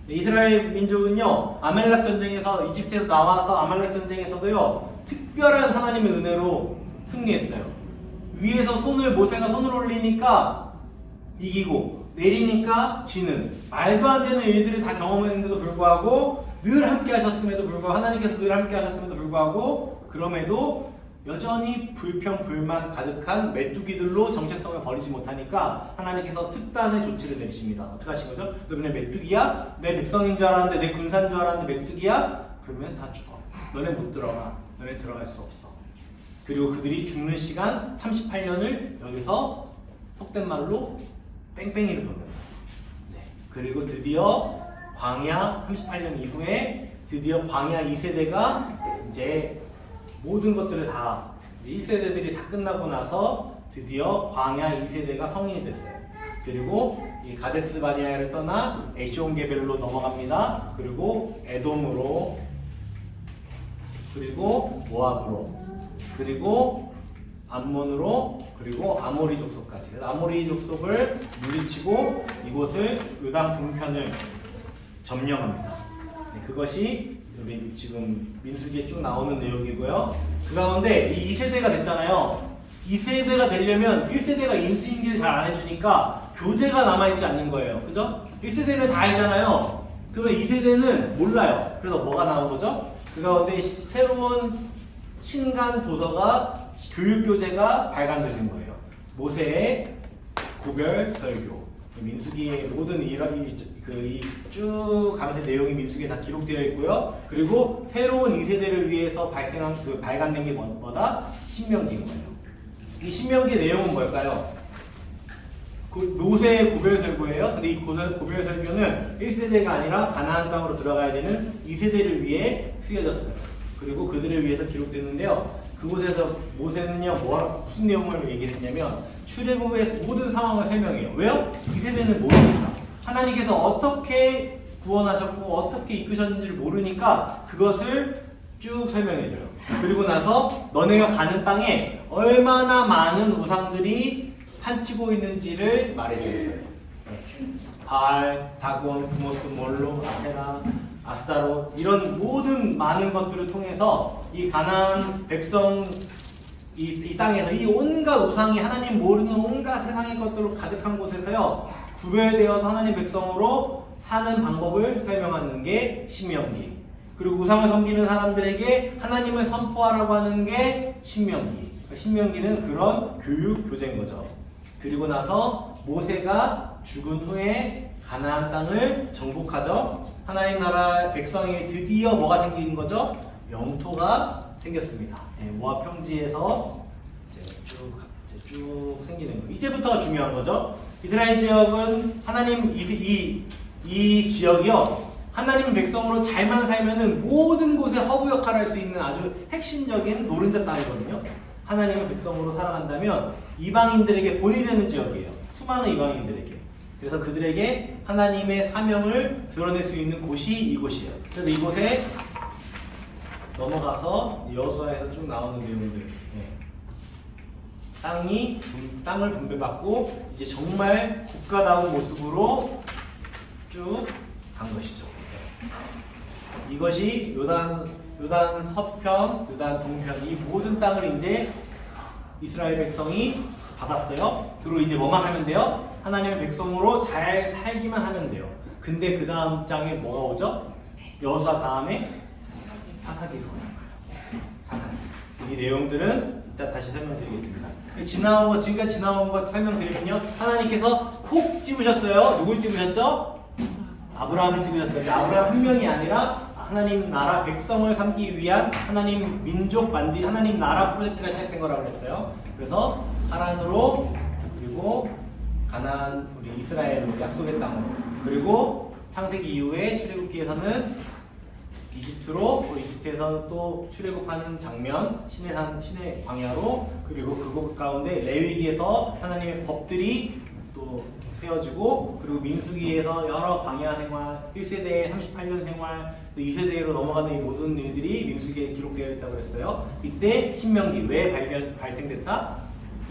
S1: 이스라엘 민족은요, 아말렉 전쟁에서 이집트에서 나와서 아말렉 전쟁에서도요, 특별한 하나님의 은혜로 승리했어요. 위에서 모세가 손을 올리니까 이기고 내리니까 지는, 말도 안 되는 일들을 다 경험했는데도 불구하고 늘 함께 하셨음에도 불구하고, 하나님께서 늘 함께 하셨음에도 불구하고, 그럼에도 여전히 불평, 불만 가득한 메뚜기들로 정체성을 버리지 못하니까 하나님께서 특단의 조치를 내리십니다. 어떻게 하신 거죠? 너네 메뚜기야? 내 백성인 줄 알았는데, 내 군사인 줄 알았는데 메뚜기야? 그러면 다 죽어. 너네 못 들어가. 너네 들어갈 수 없어. 그리고 그들이 죽는 시간 38년을 여기서 속된 말로 뺑뺑이를 돕니다. 네. 그리고 드디어 광야 38년 이후에 드디어 광야 2세대가 이제 모든 것들을 다 1세대들이 다 끝나고 나서 드디어 광야 2세대가 성인이 됐어요. 그리고 이 가데스 바네아를 떠나 에시온게벨로 넘어갑니다. 그리고 에돔으로, 그리고 모압으로, 그리고 암몬으로, 그리고 아모리 족속까지. 그래서 아모리 족속을 물리치고 이곳을 요단 동편을 점령합니다. 네, 그것이 지금 민수기에 쭉 나오는 내용이고요. 그 가운데 이 2세대가 됐잖아요. 2세대가 되려면 1세대가 인수인계를 잘 안 해주니까 교재가 남아있지 않는 거예요. 그죠? 1세대는 다 알잖아요. 그러면 2세대는 몰라요. 그래서 뭐가 나온 거죠? 그 가운데 새로운 신간 도서가, 교육교재가 발간되는 거예요. 모세의 고별 설교. 민수기의 모든 쭉 가면서 내용이 민수기에 다 기록되어 있고요. 그리고 새로운 2세대를 위해서 발간된 게 뭐다? 신명기인 거예요. 이 신명기 내용은 뭘까요? 모세의 고별설교예요. 근데 이 고별설교는 1세대가 아니라 가나안 땅으로 들어가야 되는 2세대를 위해 쓰여졌어요. 그리고 그들을 위해서 기록됐는데요. 그곳에서 모세는요, 무슨 내용을 얘기를 했냐면 출애굽의 모든 상황을 설명해요. 왜요? 2세대는 모르니까. 하나님께서 어떻게 구원하셨고 어떻게 이끄셨는지를 모르니까 그것을 쭉 설명해줘요. 그리고 나서 너네가 가는 땅에 얼마나 많은 우상들이 판치고 있는지를 말해줘요. 네. 바알, 다곤, 부모스, 몰로, 아테나, 아스타로, 이런 모든 많은 것들을 통해서 이 가나안 백성을 이 땅에서 이 온갖 우상이 하나님 모르는 온갖 세상의 것들로 가득한 곳에서요 구별되어서 하나님 백성으로 사는 방법을 설명하는 게 신명기. 그리고 우상을 섬기는 사람들에게 하나님을 선포하라고 하는 게 신명기. 신명기는 그런 교육 교재인 거죠. 그리고 나서 모세가 죽은 후에 가나안 땅을 정복하죠. 하나님 나라 백성에게 드디어 뭐가 생긴 거죠? 영토가 생겼습니다. 네, 모압 평지에서 이제 쭉 생기는 거. 이제부터가 중요한 거죠. 이스라엘 지역은 하나님 이 지역이요. 하나님 백성으로 잘만 살면은 모든 곳에 허브 역할을 할 수 있는 아주 핵심적인 노른자 땅이거든요. 하나님의 백성으로 살아간다면 이방인들에게 본이 되는 지역이에요. 수많은 이방인들에게. 그래서 그들에게 하나님의 사명을 드러낼 수 있는 곳이 이곳이에요. 그래서 이곳에 넘어가서 여호수아에서 쭉 나오는 내용들. 땅을 분배받고 이제 정말 국가다운 모습으로 쭉 간 것이죠. 이것이 요단 서편, 요단 동편 이 모든 땅을 이제 이스라엘 백성이 받았어요. 그리고 이제 뭐만 하면 돼요? 하나님의 백성으로 잘 살기만 하면 돼요. 근데 그 다음 장에 뭐가 오죠? 여호수아 다음에 사사기가 오는 거예요. 사사기. 이 내용들은 이따 다시 설명드리겠습니다. 지금까지 지나온 것 설명드리면요. 하나님께서 콕 집으셨어요. 누굴 집으셨죠? 아브라함을 찍으셨어요. 아브라함 한 명이 아니라 하나님 나라 백성을 삼기 위한 하나님 민족 만들 하나님 나라 프로젝트가 시작된 거라고 그랬어요. 그래서 하란으로 그리고 가나안 우리 이스라엘로 약속의 땅으로 그리고 창세기 이후에 출애굽기에서는 이집트로 이집트에서 또 출애굽하는 장면 신의 광야로 그리고 그곳 가운데 레위기에서 하나님의 법들이 또 세워지고 그리고 민수기에서 여러 광야 생활 1세대의 38년 생활 또 2세대로 넘어가는 이 모든 일들이 민수기에 기록되어 있다고 했어요. 이때 신명기 왜 발생됐다?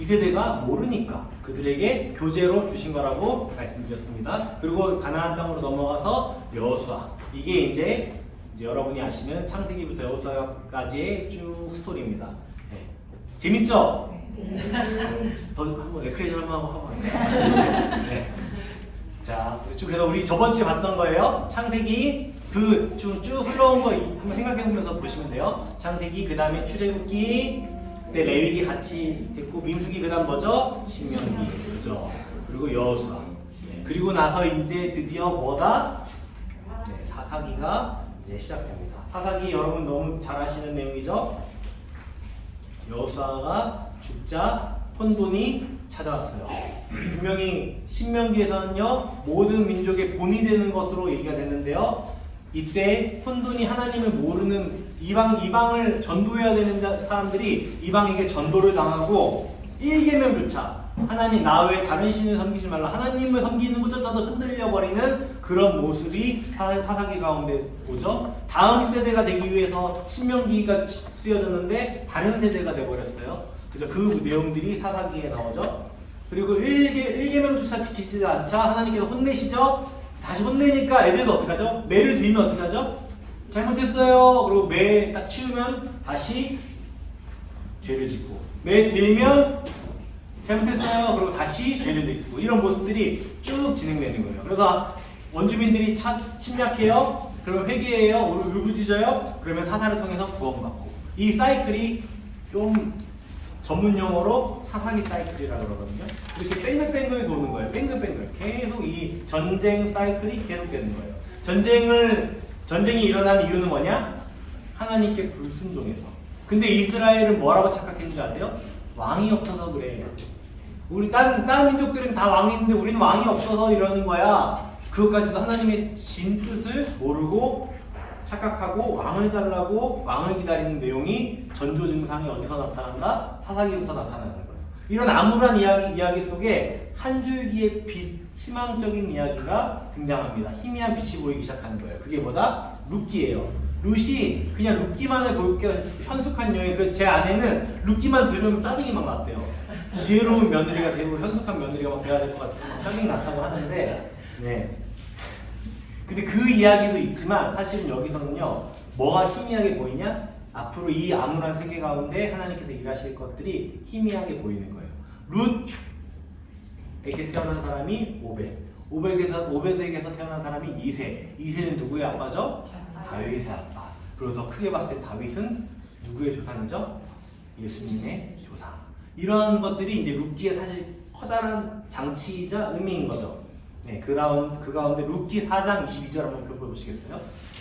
S1: 2세대가 모르니까 그들에게 교재로 주신 거라고 말씀드렸습니다. 그리고 가나안 땅으로 넘어가서 여호수아 이게 이제 여러분이 아시는 창세기부터 여호수아까지의 쭉 스토리입니다. 네. 재밌죠? 더 한번 레크레이션 한번 하고 네. 자, 그래서 우리 저번 주에 봤던 거예요. 창세기 그 쭉 흘러온 거 한번 생각해 보면서 보시면 돼요. 창세기 그 다음에 출애굽기 때 레위기 같이 됐고 민수기 그 다음 뭐죠? 신명기 그죠? 그리고 여호수아 네. 그리고 나서 이제 드디어 뭐다? 네, 사사기가 이제 시작됩니다. 사사기 여러분 너무 잘 아시는 내용이죠? 여호수아가 죽자 혼돈이 찾아왔어요. 분명히 신명기에서는요 모든 민족의 본이 되는 것으로 얘기가 됐는데요. 이때 혼돈이 하나님을 모르는 이방을 전도해야 되는 사람들이 이방에게 전도를 당하고 1계명조차 하나님 나 외에 다른 신을 섬기지 말라 하나님을 섬기는 것조차도 흔들려 버리는 그런 모습이 사사기 가운데 오죠. 다음 세대가 되기 위해서 신명기가 쓰여졌는데 다른 세대가 돼버렸어요. 그래서 그 내용들이 사사기에 나오죠. 그리고 1계명조차 지키지 않자 하나님께서 혼내시죠. 다시 혼내니까 애들도 어떻게 하죠? 매를 들면 어떻게 하죠? 잘못했어요. 그리고 매 딱 치우면 다시 죄를 짓고 매 들면 잘못했어요. 그리고 다시 죄를 짓고 이런 모습들이 쭉 진행되는 거예요. 그래서 원주민들이 침략해요. 그러면 회개해요. 울부짖어요. 그러면 사사를 통해서 구원받고 이 사이클이 좀 전문 용어로 사사기 사이클이라고 그러거든요. 이렇게 뺑글뺑글 도는 거예요. 뺑글뺑글 계속 이 전쟁 사이클이 계속되는 거예요. 전쟁이 일어난 이유는 뭐냐? 하나님께 불순종해서. 근데 이스라엘은 뭐라고 착각했는지 아세요? 왕이 없어서 그래. 우리 다른 민족들은 다 왕이 있는데 우리는 왕이 없어서 이러는 거야. 그것까지도 하나님의 진 뜻을 모르고 착각하고 왕을 달라고 왕을 기다리는 내용이 전조 증상이 어디서 나타난다? 사사기부터 나타나는 거예요. 이런 암울한 이야기 속에 한 줄기의 빛, 희망적인 이야기가 등장합니다. 희미한 빛이 보이기 시작하는 거예요. 그게 뭐다? 룻기예요. 룻이 그냥 룻기만을 볼게 현숙한 여인. 제 아내는 룻기만 들으면 짜증이 막 났대요. 지혜로운 며느리가 되고 현숙한 며느리가 막 돼야 될 것 같아서 짜증이 났다고 하는데, 네. 근데 그 이야기도 있지만 사실은 여기서는요 뭐가 희미하게 보이냐? 앞으로 이 암울한 세계 가운데 하나님께서 일하실 것들이 희미하게 보이는 거예요. 룻에게 태어난 사람이 오벳에게서 태어난 사람이 이세는 누구의 아빠죠? 다윗의 아빠. 그리고 더 크게 봤을 때 다윗은 누구의 조상이죠? 예수님의 조상. 이런 것들이 이제 룻기의 사실 커다란 장치이자 의미인 거죠. 네, 그 가운데 룻기 4장 22절 한번 펴보시겠어요?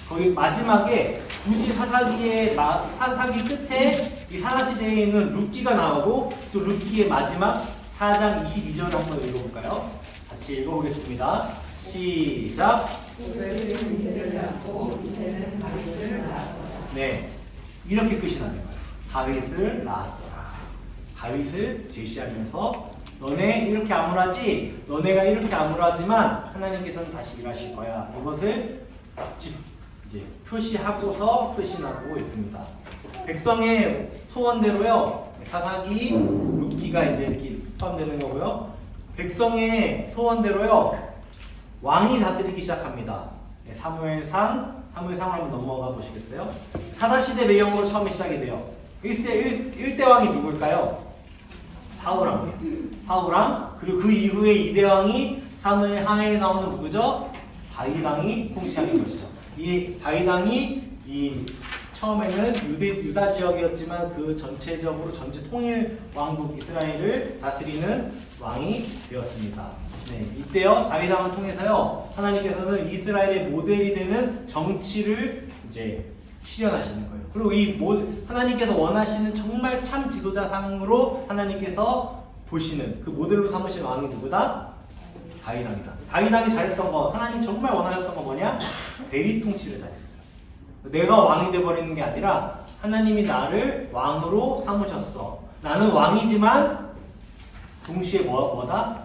S1: 거기 마지막에 굳이 사사기 끝에 이 사사시대에 있는 룻기가 나오고 또 룻기의 마지막 4장 22절을 한번 읽어볼까요? 같이 읽어보겠습니다. 시작.
S3: 오벳은 이새를 낳고 이새는 다윗을 낳았더라.
S1: 네, 이렇게 끝이 나는 거예요. 다윗을 낳았더라. 다윗을 제시하면서 너네 이렇게 암울하지? 너네가 이렇게 암울하지만 하나님께서는 다시 일하실 거야. 이것을 이제 표시하고서 표시나고 있습니다. 백성의 소원대로요. 사사기, 룻기가 이제 이렇게 포함되는 거고요. 백성의 소원대로요. 왕이 다스리기 시작합니다. 네, 사무엘상을 한번 넘어가 보시겠어요? 사사시대 배경으로 처음에 시작이 돼요. 1대 왕이 누굴까요? 사울왕. 그리고 그 이후에 2대 왕이 사무엘 하에 나오는 누구죠? 다윗 왕이 통치하는 것이죠. 이 다윗 왕이 처음에는 유다 지역이었지만 그 전체적으로 전체 통일 왕국 이스라엘을 다스리는 왕이 되었습니다. 네, 이때요 다윗 왕을 통해서요 하나님께서는 이스라엘의 모델이 되는 정치를 이제 실현하시는 거예요. 그리고 하나님께서 원하시는 정말 참 지도자상으로 하나님께서 보시는 그 모델로 삼으신 왕이 누구다? 다윗 왕이다. 다윗 왕이 잘했던 거, 하나님 정말 원하셨던 거 뭐냐? 대리 통치를 잘했어요. 내가 왕이 돼버리는 게 아니라 하나님이 나를 왕으로 삼으셨어. 나는 왕이지만 동시에 뭐다?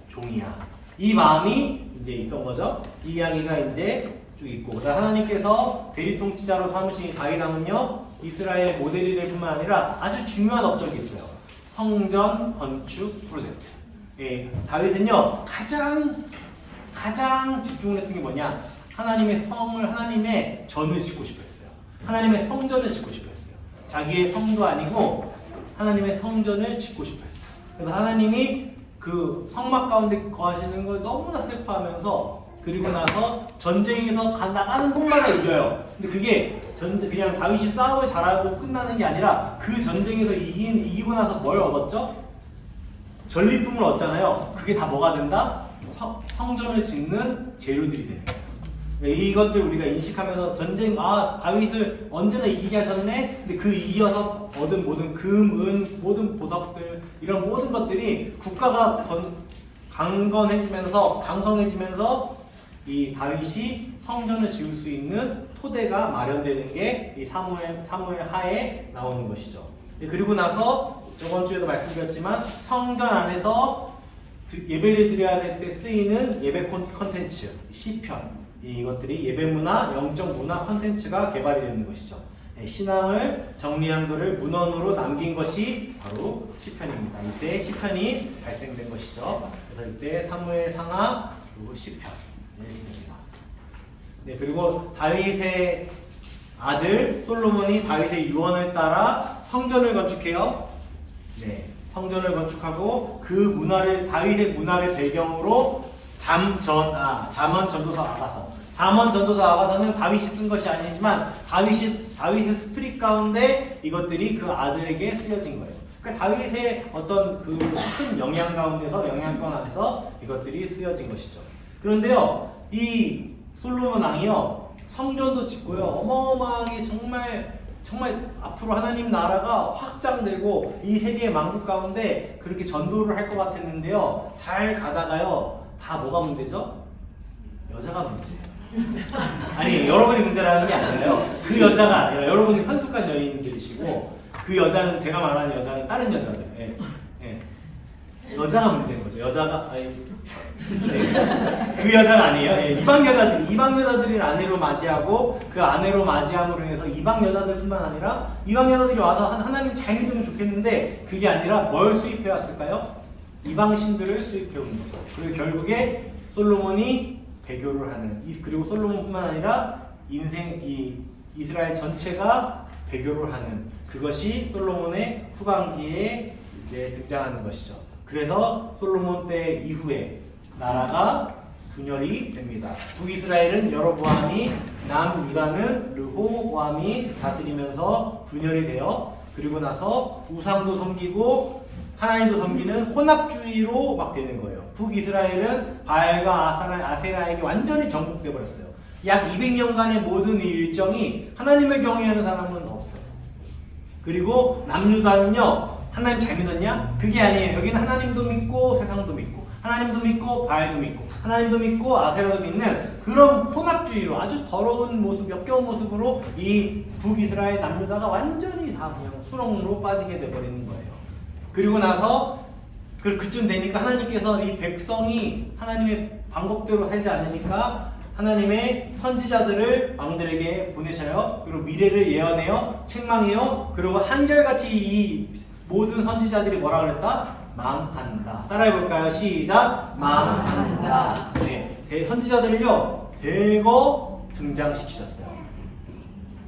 S1: 종이야. 이 마음이 이제 있던 거죠. 이 이야기가 이제 쭉 있고, 그다음 하나님께서 대리 통치자로 삼으신 다윗 왕은요 이스라엘 모델이 될 뿐만 아니라 아주 중요한 업적이 있어요. 성전 건축 프로젝트. 예, 다윗은요 가장 집중을 했던 게 뭐냐? 하나님의 전을 짓고 싶어 했어요. 하나님의 성전을 짓고 싶어 했어요. 자기의 성도 아니고 하나님의 성전을 짓고 싶어 했어요. 그래서 하나님이 그 성막 가운데 거하시는 걸 너무나 슬퍼하면서, 그리고 나서 전쟁에서 나가는 곳마다 이겨요. 근데 그게 그냥 다윗이 싸움을 잘하고 끝나는 게 아니라 그 전쟁에서 이기고 나서 뭘 얻었죠? 전리품을 얻잖아요. 그게 다 뭐가 된다? 성전을 짓는 재료들이 되는 거예요. 이것들 우리가 인식하면서 다윗을 언제나 이기게 하셨네? 근데 그 이어서 얻은 모든 금, 은, 모든 보석들, 이런 모든 것들이 국가가 강성해지면서 이 다윗이 성전을 지을 수 있는 토대가 마련되는 게 이 사무엘 하에 나오는 것이죠. 그리고 나서 저번 주에도 말씀드렸지만 성전 안에서 예배를 드려야 될 때 쓰이는 예배 콘텐츠, 시편, 이것들이 예배 문화, 영적 문화 콘텐츠가 개발이 되는 것이죠. 신앙을 정리한 것을 문헌으로 남긴 것이 바로 시편입니다. 이때 시편이 발생된 것이죠. 그래서 이때 사무엘 상하 그리고 시편 이렇게 됩니다. 네, 그리고 다윗의 아들 솔로몬이 다윗의 유언을 따라 성전을 건축해요. 네, 성전을 건축하고 그 다윗의 문화를 배경으로 잠언 전도서 아가서는 다윗이 쓴 것이 아니지만 다윗의 스피릿 가운데 이것들이 그 아들에게 쓰여진 거예요. 그러니까 다윗의 어떤 그 큰 영향권 안에서 이것들이 쓰여진 것이죠. 그런데요, 이 솔로몬 왕이요 성전도 짓고요 어마어마하게 정말 앞으로 하나님 나라가 확장되고 이 세계의 만국 가운데 그렇게 전도를 할 것 같았는데요, 잘 가다가요 다 뭐가 문제죠? 여자가 문제예요. 아니, 여러분이 문제라는 게 아니라요. 그 여자가 아니라 여러분이 현숙한 여인들이시고 그 여자는, 제가 말하는 여자는 다른 여자들. 예. 여자가 문제인 거죠. 그 여자가 아니에요. 예. 이방 여자들을 아내로 맞이하고 그 아내로 맞이함으로 인해서 이방 여자들뿐만 아니라 이방 여자들이 와서 하나님 잘 믿으면 좋겠는데 그게 아니라 뭘 수입해 왔을까요? 이방 신들을 수입해 온 거죠. 그리고 결국에 솔로몬이 배교를 하는, 그리고 솔로몬뿐만 아니라 이스라엘 전체가 배교를 하는 그것이 솔로몬의 후반기에 이제 등장하는 것이죠. 그래서 솔로몬 때 이후에 나라가 분열이 됩니다. 북이스라엘은 여로보암이, 남유다는 르호보암이 다스리면서 분열이 되어 그리고 나서 우상도 섬기고 하나님도 섬기는 혼합주의로 막 되는 거예요. 북이스라엘은 바알과 아세라에게 완전히 정복돼 버렸어요. 약 200년간의 모든 일정이 하나님을 경외하는 사람은 없어요. 그리고 남유다는요, 하나님 잘 믿었냐? 그게 아니에요. 여기는 하나님도 믿고 세상도 믿고 하나님도 믿고 바알도 믿고 하나님도 믿고 아세라도 믿는 그런 혼합주의로 아주 더러운 모습, 역겨운 모습으로 이 북이스라엘 남유다가 완전히 다 그냥 수렁으로 빠지게 돼버리는 거예요. 그리고 나서 그쯤 되니까 하나님께서 이 백성이 하나님의 방법대로 살지 않으니까 하나님의 선지자들을 왕들에게 보내셔요. 그리고 미래를 예언해요. 책망해요. 그리고 한결같이 이 모든 선지자들이 뭐라 그랬다? 망한다. 따라해볼까요? 시작! 망한다. 네, 선지자들을요 대거 등장시키셨어요.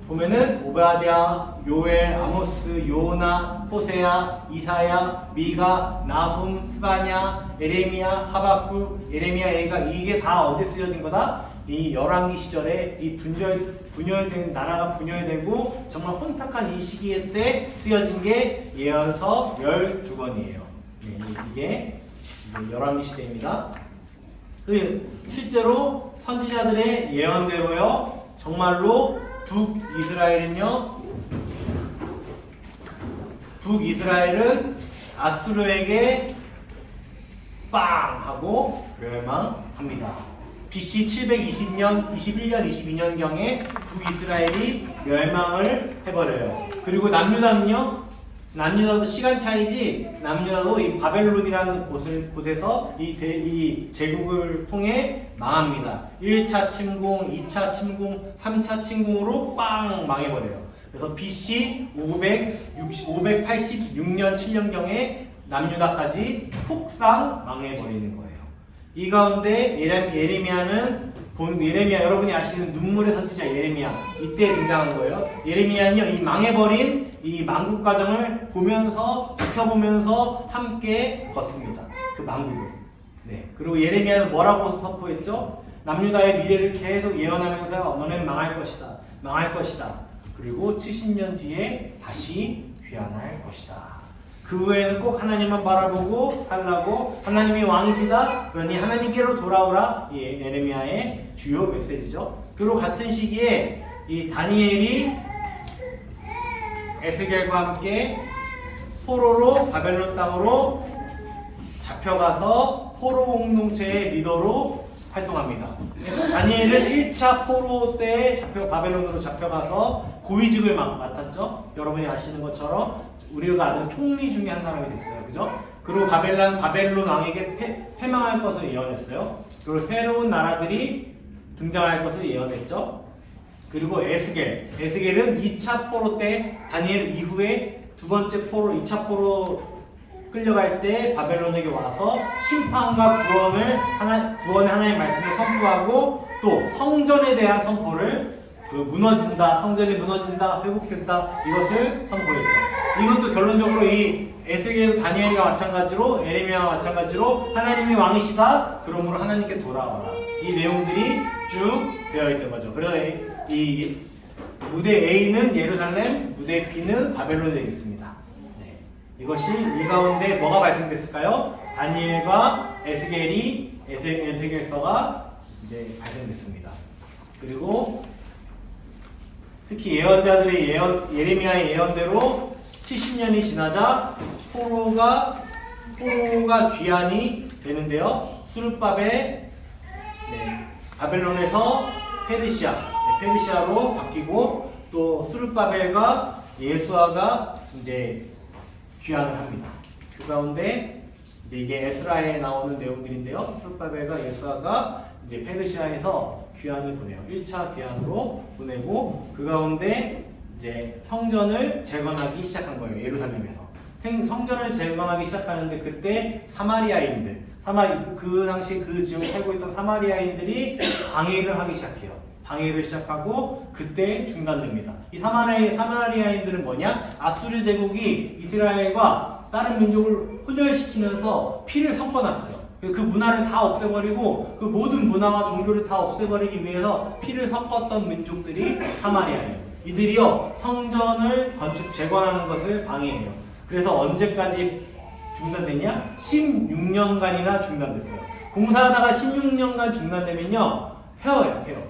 S1: 보면은 오바댜, 요엘, 아모스, 요나, 호세야, 이사야, 미가, 나훔, 스바냐, 에레미야, 하박국, 에레미야, 에가 이게 다 언제 쓰여진 거다? 이 열왕기 시절에 이 분열된 나라가 분열되고 정말 혼탁한 이 시기에 때 쓰여진 게 예언서 12권이에요. 네, 이게 열왕기 시대입니다. 실제로 선지자들의 예언대로요, 정말로 북이스라엘은 아수르에게 빵 하고 멸망합니다. BC 720년, 21년, 22년경에 북이스라엘이 멸망을 해버려요. 그리고 남유다는요, 남유다도 시간 차이지, 남유다도 이 바벨론이라는 곳에서 이 제국을 통해 망합니다. 1차 침공, 2차 침공, 3차 침공으로 빵 망해버려요. 그래서 BC 586년, 7년경에 남유다까지 폭삭 망해버리는 거예요. 이 가운데 예레미야, 여러분이 아시는 눈물의 선지자 예레미야, 이때 등장한 거예요. 예레미야는요, 이 망해버린 이 망국 과정을 보면서, 지켜보면서 함께 걷습니다. 그 망국을. 네. 그리고 예레미야는 뭐라고 선포했죠? 남유다의 미래를 계속 예언하면서 너는 망할 것이다. 망할 것이다. 그리고 70년 뒤에 다시 귀환할 것이다. 그 후에는 꼭 하나님만 바라보고 살라고, 하나님이 왕이시다. 그러니 하나님께로 돌아오라. 이 예레미야의 주요 메시지죠. 그리고 같은 시기에 이 다니엘이 에스겔과 함께 포로로 바벨론 땅으로 잡혀가서 포로 공동체의 리더로 활동합니다. 다니엘은 1차 포로 때 바벨론으로 잡혀가서 고위직을 맡았죠. 여러분이 아시는 것처럼 우리가 아는 총리 중에 한 사람이 됐어요. 그죠? 그리고 바벨론 왕에게 패망할 것을 예언했어요. 그리고 새로운 나라들이 등장할 것을 예언했죠. 그리고 에스겔은 2차 포로 때 다니엘 이후에 두 번째 포로, 2차 포로 끌려갈 때 바벨론에게 와서 심판과 구원의 하나님의 말씀을 선포하고 또 성전에 대한 선포를 성전이 무너진다, 회복된다, 이것을 선포했죠. 이것도 결론적으로 이 에스겔, 다니엘과 마찬가지로, 예레미야와 마찬가지로 하나님이 왕이시다, 그러므로 하나님께 돌아와라. 이 내용들이 쭉 되어 있던 거죠. 그래서 이 무대 A는 예루살렘, 무대 B는 바벨론에 있습니다. 네. 이것이 이 가운데 뭐가 발생됐을까요? 다니엘과 에스겔서가 이제 발생됐습니다. 그리고 특히 예언자들의 예레미야의 예언대로 70년이 지나자 포로가 귀환이 되는데요. 수르바벨, 바벨론에서 페르시아로 바뀌고, 또 수르바벨과 예수아가 이제 귀환을 합니다. 그 가운데 이제 이게 에스라에 나오는 내용들인데요. 수르바벨과 예수아가 이제 페르시아에서 귀환을 보내요. 1차 귀환으로 보내고, 그 가운데 이제 성전을 재건하기 시작한 거예요. 예루살렘에서. 성전을 재건하기 시작하는데 그때 사마리아인들, 그 당시 그 지역에 살고 있던 사마리아인들이 방해를 하기 시작해요. 방해를 시작하고 그때 중단됩니다. 이 사마리아인들은 뭐냐? 아수르 제국이 이스라엘과 다른 민족을 혼혈시키면서 피를 섞어놨어요. 그 문화를 다 없애버리고 그 모든 문화와 종교를 다 없애버리기 위해서 피를 섞었던 민족들이 사마리아예요. 이들이요 성전을 재건하는 것을 방해해요. 그래서 언제까지 중단되냐? 16년간이나 중단됐어요. 공사하다가 16년간 중단되면요 폐허예요. 폐허.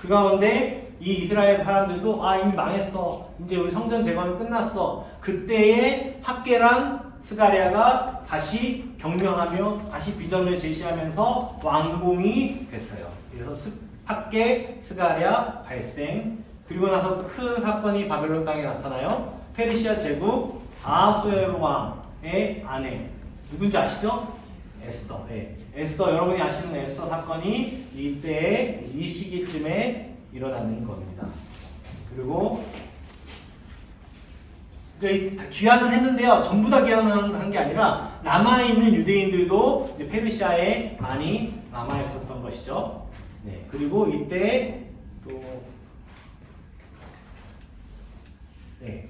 S1: 그 가운데 이 이스라엘 사람들도 이미 망했어. 이제 우리 성전 재건은 끝났어. 그때에 학계랑 스가랴가 다시 격려하며 다시 비전을 제시하면서 왕궁이 됐어요. 그래서 학계, 스가랴 발생. 그리고 나서 큰 사건이 바벨론 땅에 나타나요. 페르시아 제국 아하수에로 왕의 아내 누군지 아시죠? 에스더. 네. 에스더, 여러분이 아시는 에스더 사건이 이때 이 시기쯤에 일어나는 겁니다. 그리고 귀환을 했는데요. 전부 다 귀환을 한 게 아니라 남아있는 유대인들도 이제 페르시아에 많이 남아있었던 것이죠. 네. 그리고 이때 또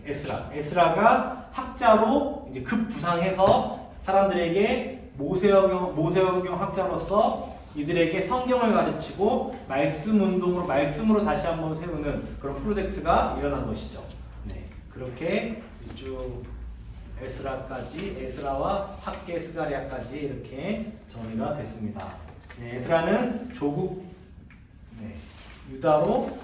S1: 에스라가 학자로 이제 급부상해서 사람들에게 모세오경 학자로서 이들에게 성경을 가르치고 말씀으로 다시 한번 세우는 그런 프로젝트가 일어난 것이죠. 네, 그렇게 쭉 에스라와 학계 스가랴까지 이렇게 정리가 됐습니다. 네, 에스라는 조국 유다로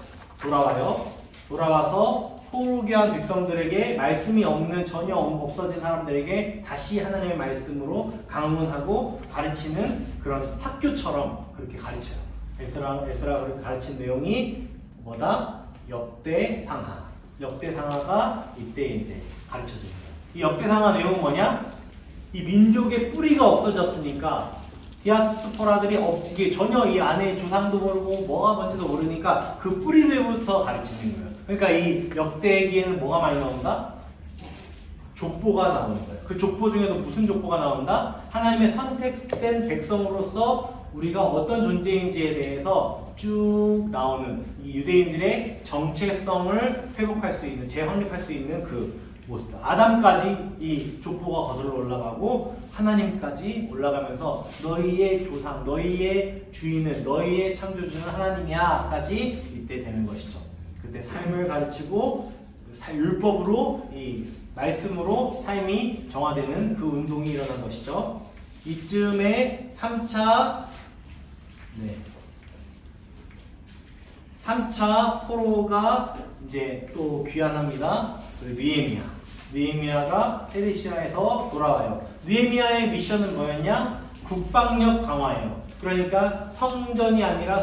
S1: 돌아와서 포로기한 백성들에게 말씀이 전혀 없어진 사람들에게 다시 하나님의 말씀으로 강론하고 가르치는 그런 학교처럼 그렇게 가르쳐요. 에스라가 가르친 내용이 뭐다? 역대상하가 이때 이제 가르쳐집니다. 이 역대상하 내용은 뭐냐? 이 민족의 뿌리가 없어졌으니까 디아스포라들이 이게 전혀 이 안에 조상도 모르고 뭐가 뭔지도 모르니까 그 뿌리들부터 가르치는 거예요. 그러니까 이 역대기에는 뭐가 많이 나온다? 족보가 나오는 거예요. 그 족보 중에도 무슨 족보가 나온다? 하나님의 선택된 백성으로서 우리가 어떤 존재인지에 대해서 쭉 나오는 이 유대인들의 정체성을 회복할 수 있는, 재확립할 수 있는 그 모습. 아담까지 이 족보가 거슬러 올라가고 하나님까지 올라가면서 너희의 조상, 너희의 주인은, 너희의 창조주는 하나님이야까지 이때 되는 것이죠. 그때 삶을 가르치고 율법으로 이 말씀으로 삶이 정화되는 그 운동이 일어난 것이죠. 이쯤에 3차 포로가 이제 또 귀환합니다. 느헤미야가 페르시아에서 돌아와요. 느헤미야의 미션은 뭐였냐? 국방력 강화예요. 그러니까 성전이 아니라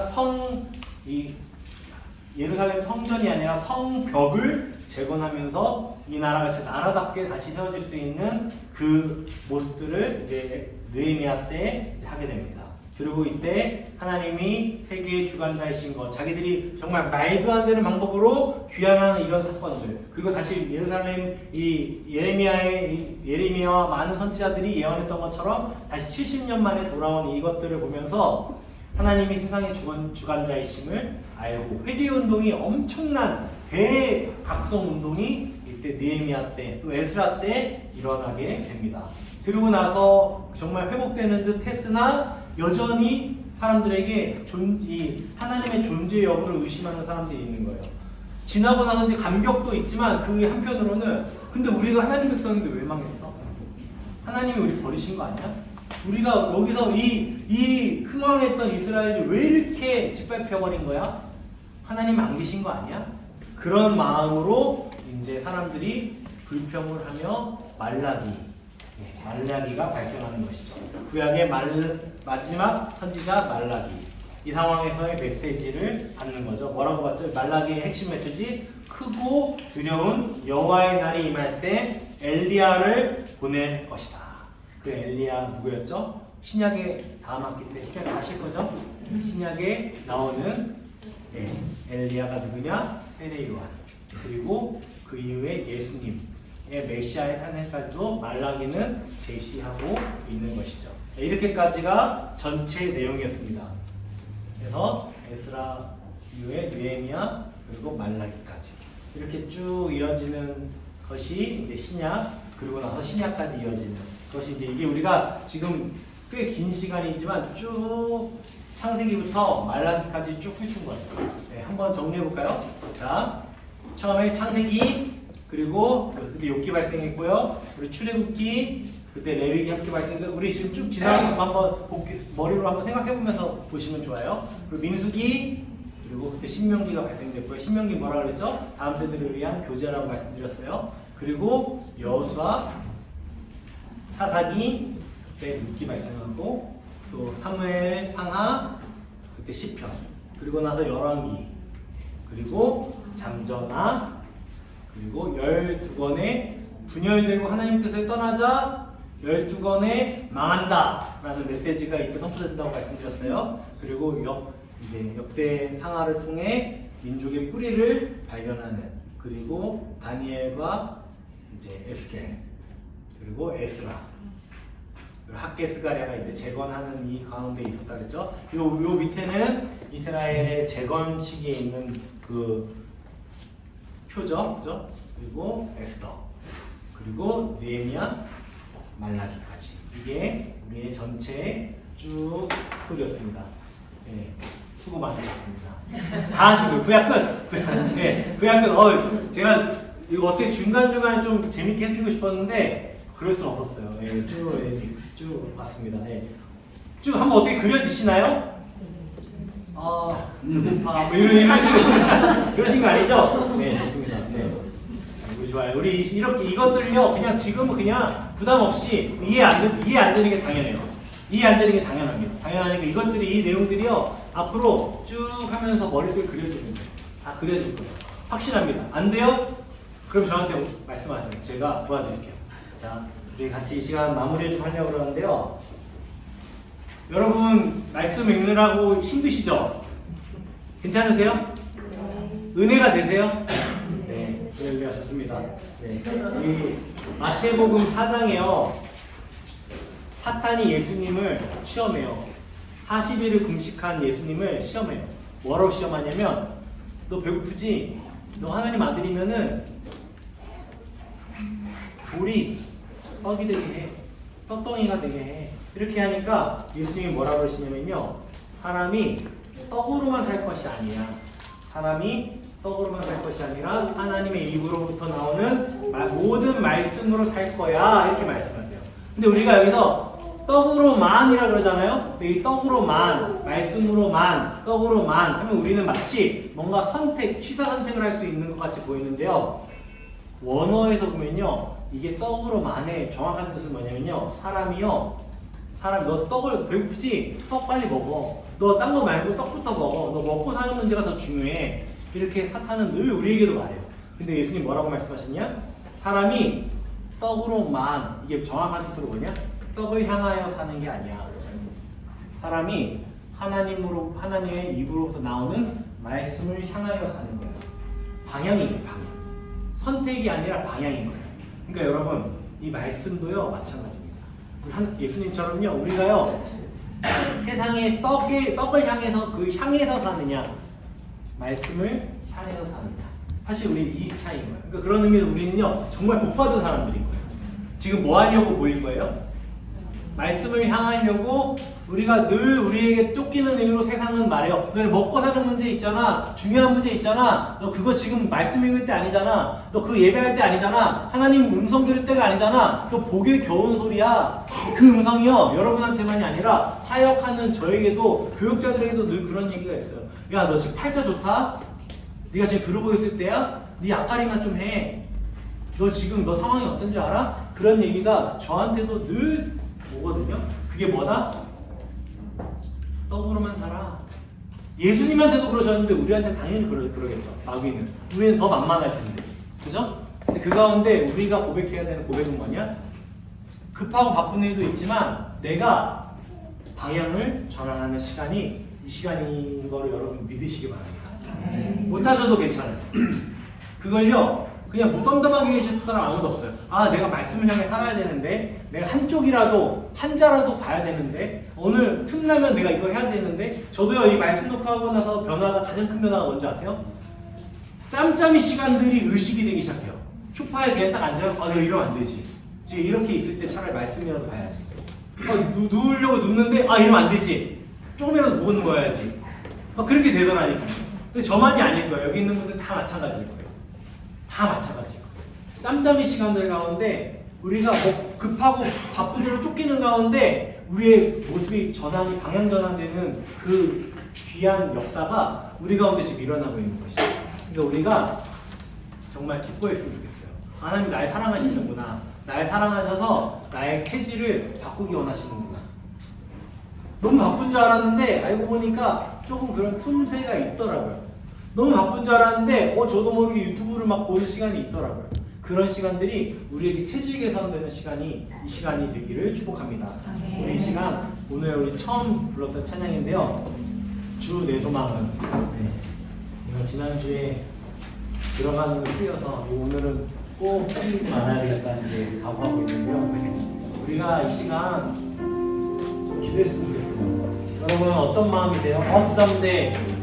S1: 예루살렘 성전이 아니라 성벽을 재건하면서 이 나라가 제 나라답게 다시 세워질 수 있는 그 모습들을 이제 느헤미야 때 하게 됩니다. 그리고 이때 하나님이 세계의 주관자이신 것, 자기들이 정말 말도 안 되는 방법으로 귀환하는 이런 사건들, 그리고 다시 예루살렘 예레미야와 많은 선지자들이 예언했던 것처럼 다시 70년 만에 돌아온 이것들을 보면서 하나님이 세상의 주관자이심을 알고 회개운동이 엄청난 대각성운동이 이때 느헤미야 때 또 에스라 때 일어나게 됩니다. 그리고 나서 정말 회복되는 듯 했으나 여전히 사람들에게 하나님의 존재 여부를 의심하는 사람들이 있는 거예요. 지나고 나서 이제 감격도 있지만 그 한편으로는 근데 우리가 하나님 백성인데 왜 망했어? 하나님이 우리 버리신 거 아니야? 우리가 여기서 이 흥왕했던 이스라엘이 왜 이렇게 짓밟혀버린 거야? 하나님 안 계신 거 아니야? 그런 마음으로 이제 사람들이 불평을 하며 말라기가 발생하는 것이죠. 구약의 마지막 선지자 말라기. 이 상황에서의 메시지를 받는 거죠. 뭐라고 봤죠? 말라기의 핵심 메시지, 크고 두려운 여호와의 날이 임할 때 엘리야를 보낼 것이다. 그 엘리야 누구였죠? 신약에 다음 학기 때 신약에 하실 거죠? 신약에 나오는 엘리야가 누구냐? 세례 요한. 그리고 그 이후에 예수님의 메시아의 탄생까지도 말라기는 제시하고 있는 것이죠. 이렇게까지가 전체 내용이었습니다. 그래서 에스라, 이후에 느헤미야 그리고 말라기까지 이렇게 쭉 이어지는 것이 이제 신약, 그리고 나서 신약까지 이어지는 것이 이제 이게 우리가 지금 꽤 긴 시간이지만 쭉 창세기부터 말라기까지 쭉 훑은 거예요. 네, 한번 정리해 볼까요? 자, 처음에 창세기, 그리고 그때 욥기 발생했고요. 우리 출애굽기, 그때 레위기 함께 발생했고, 우리 지금 쭉 지나가는 거 한번 머리로 한번 생각해 보면서 보시면 좋아요. 그리고 민수기, 그리고 그때 신명기가 발생됐고요. 신명기 뭐라 그랬죠? 다음 세대를 위한 교제라고 말씀드렸어요. 그리고 여호수아, 사사기, 그때 룻기 발생하고, 또 사무엘, 상하, 그때 시편, 그리고 나서 열왕기, 그리고 잠전하, 그리고 12권의 분열되고 하나님 뜻을 떠나자 12권의 망한다 라는 메시지가 이때 선포된다고 말씀드렸어요. 그리고 이제 역대 상하를 통해 민족의 뿌리를 발견하는, 그리고 다니엘과 이제 에스겔, 그리고 에스라, 그리고 학개스가랴가 이제 재건하는 이 가운데 있었다 그랬죠. 요 밑에는 이스라엘의 재건 시기에 있는 그 표죠, 그죠? 그리고 에스더, 그리고 느헤미야, 말라기까지. 이게 우리의 전체 쭉 스토리였습니다. 네, 수고 많으셨습니다. 다 하시고요. 구약 끝. 네, 구약 끝. 제가 이거 어떻게 중간중간 좀 재밌게 해드리고 싶었는데 그럴 수는 없었어요. 네, 쭉 왔습니다. 네. 쭉 한번 어떻게 그려지시나요? 뭐 이러신 거 아니죠? 네, 좋습니다. 네. 우리 좋아요. 우리 이렇게 이것들요, 그냥 지금은 그냥 부담 없이 이해 안 되는 게 당연해요. 이해 안 되는 게 당연합니다. 당연하니까 이것들이, 이 내용들이요, 앞으로 쭉 하면서 머릿속에 그려지는 거예요. 다 그려질 거예요. 확실합니다. 안 돼요? 그럼 저한테 말씀하세요. 제가 도와드릴게요. 자, 우리 같이 이 시간 마무리 좀 하려고 그러는데요. 여러분, 말씀 읽느라고 힘드시죠? 괜찮으세요? 은혜가 되세요? 네, 은혜가 좋습니다. 네, 우리 마태복음 4장에요, 사탄이 예수님을 시험해요. 40일을 금식한 예수님을 시험해요. 뭐라고 시험하냐면, 너 배고프지? 너 하나님 아들이면은 돌이 떡이 되게 해. 떡덩이가 되게 해. 이렇게 하니까 예수님이 뭐라고 그러시냐면요, 사람이 떡으로만 살 것이 아니야. 사람이 떡으로만 살 것이 아니라 하나님의 입으로부터 나오는 모든 말씀으로 살 거야. 이렇게 말씀하세요. 근데 우리가 여기서 떡으로만이라 그러잖아요. 이 떡으로만, 말씀으로만, 떡으로만 하면 우리는 마치 뭔가 취사 선택을 할 수 있는 것 같이 보이는데요. 원어에서 보면요, 이게 떡으로만의 정확한 뜻은 뭐냐면요, 너 떡을 배고프지? 떡 빨리 먹어. 너 딴 거 말고 떡부터 먹어. 너 먹고 사는 문제가 더 중요해. 이렇게 사탄은 늘 우리에게도 말해요. 근데 예수님 뭐라고 말씀하셨냐? 사람이 떡으로만, 이게 정확한 뜻으로 뭐냐? 떡을 향하여 사는 게 아니야. 사람이 하나님의 입으로부터 나오는 말씀을 향하여 사는 거야. 방향이에요, 방향. 선택이 아니라 방향인 거예요. 그러니까 여러분, 이 말씀도요, 마찬가지입니다. 예수님처럼요, 우리가요, 세상의 떡을 향해서 향해서 사느냐, 말씀을 향해서 사느냐. 사실 우리 이 차이인 거예요. 그러니까 그런 의미에서 우리는요, 정말 복받은 사람들인 거예요. 지금 뭐 하려고 모인 거예요? 말씀을 향하려고. 우리가 늘 우리에게 쫓기는 일로 세상은 말해요. 너 먹고 사는 문제 있잖아. 중요한 문제 있잖아. 너 그거 지금 말씀 읽을 때 아니잖아. 너 그 예배할 때 아니잖아. 하나님 음성 들을 때가 아니잖아. 그거 보기에 겨운 소리야. 그 음성이요, 여러분한테만이 아니라 사역하는 저에게도, 교육자들에게도 늘 그런 얘기가 있어요. 야, 너 지금 팔자 좋다? 네가 지금 그러고 있을 때야? 네 앞가림만 좀 해. 너 지금 너 상황이 어떤 줄 알아? 그런 얘기가 저한테도 늘 오거든요. 그게 뭐다? 떡으로만 살아. 예수님한테도 그러셨는데 우리한테 당연히 그러겠죠. 마귀는. 우리는 더 만만할 텐데. 그죠? 근데 그 가운데 우리가 고백해야 되는 고백은 뭐냐? 급하고 바쁜 일도 있지만 내가 방향을 전환하는 시간이 이 시간인 거를 여러분 믿으시기 바랍니다. 못하셔도 괜찮아요. 그걸요, 그냥 무덤덤하게 계실 사람 아무도 없어요. 아, 내가 말씀을 향해 살아야 되는데, 내가 한쪽이라도 한자라도 봐야 되는데, 오늘 틈나면 내가 이거 해야 되는데. 저도요, 이 말씀 녹화하고 나서 변화가, 가장 큰 변화가 뭔지 아세요? 짬짬이 시간들이 의식이 되기 시작해요. 소파에 그냥 딱 앉아요. 아, 내가 이러면 안 되지. 지금 이렇게 있을 때 차라리 말씀이라도 봐야지. 누우려고 눕는데, 아, 이러면 안 되지. 조금이라도 보고 누워야지. 그렇게 되더라니까. 근데 저만이 아닐 거예요. 여기 있는 분들 다 마찬가지일 거예요. 다 마찬가지예요. 짬짬이 시간들 가운데 우리가 뭐 급하고 바쁜 일로 쫓기는 가운데 우리의 모습이 전환이 방향 전환되는 그 귀한 역사가 우리 가운데 지금 일어나고 있는 것이죠. 그러니까 우리가 정말 기뻐했으면 좋겠어요. 하나님 날 사랑하시는구나. 날 사랑하셔서 나의 체질을 바꾸기 원하시는구나. 너무 바쁜 줄 알았는데 알고 보니까 조금 그런 틈새가 있더라고요. 너무 바쁜 줄 알았는데 저도 모르게 유튜브를 막 보는 시간이 있더라고요. 그런 시간들이 우리에게 체질 개선되는 시간이 이 시간이 되기를 축복합니다. 우리 이 시간 오늘 우리 처음 불렀던 찬양인데요. 주 내 소망은 제가 지난주에 들어가는 걸 틀려서 오늘은 꼭 틀리지 말아야 되겠다는 게 각오하고 있는데요. 우리가 이 시간 좀 기도했으면 좋겠어요. 여러분 어떤 마음이세요? 부담돼.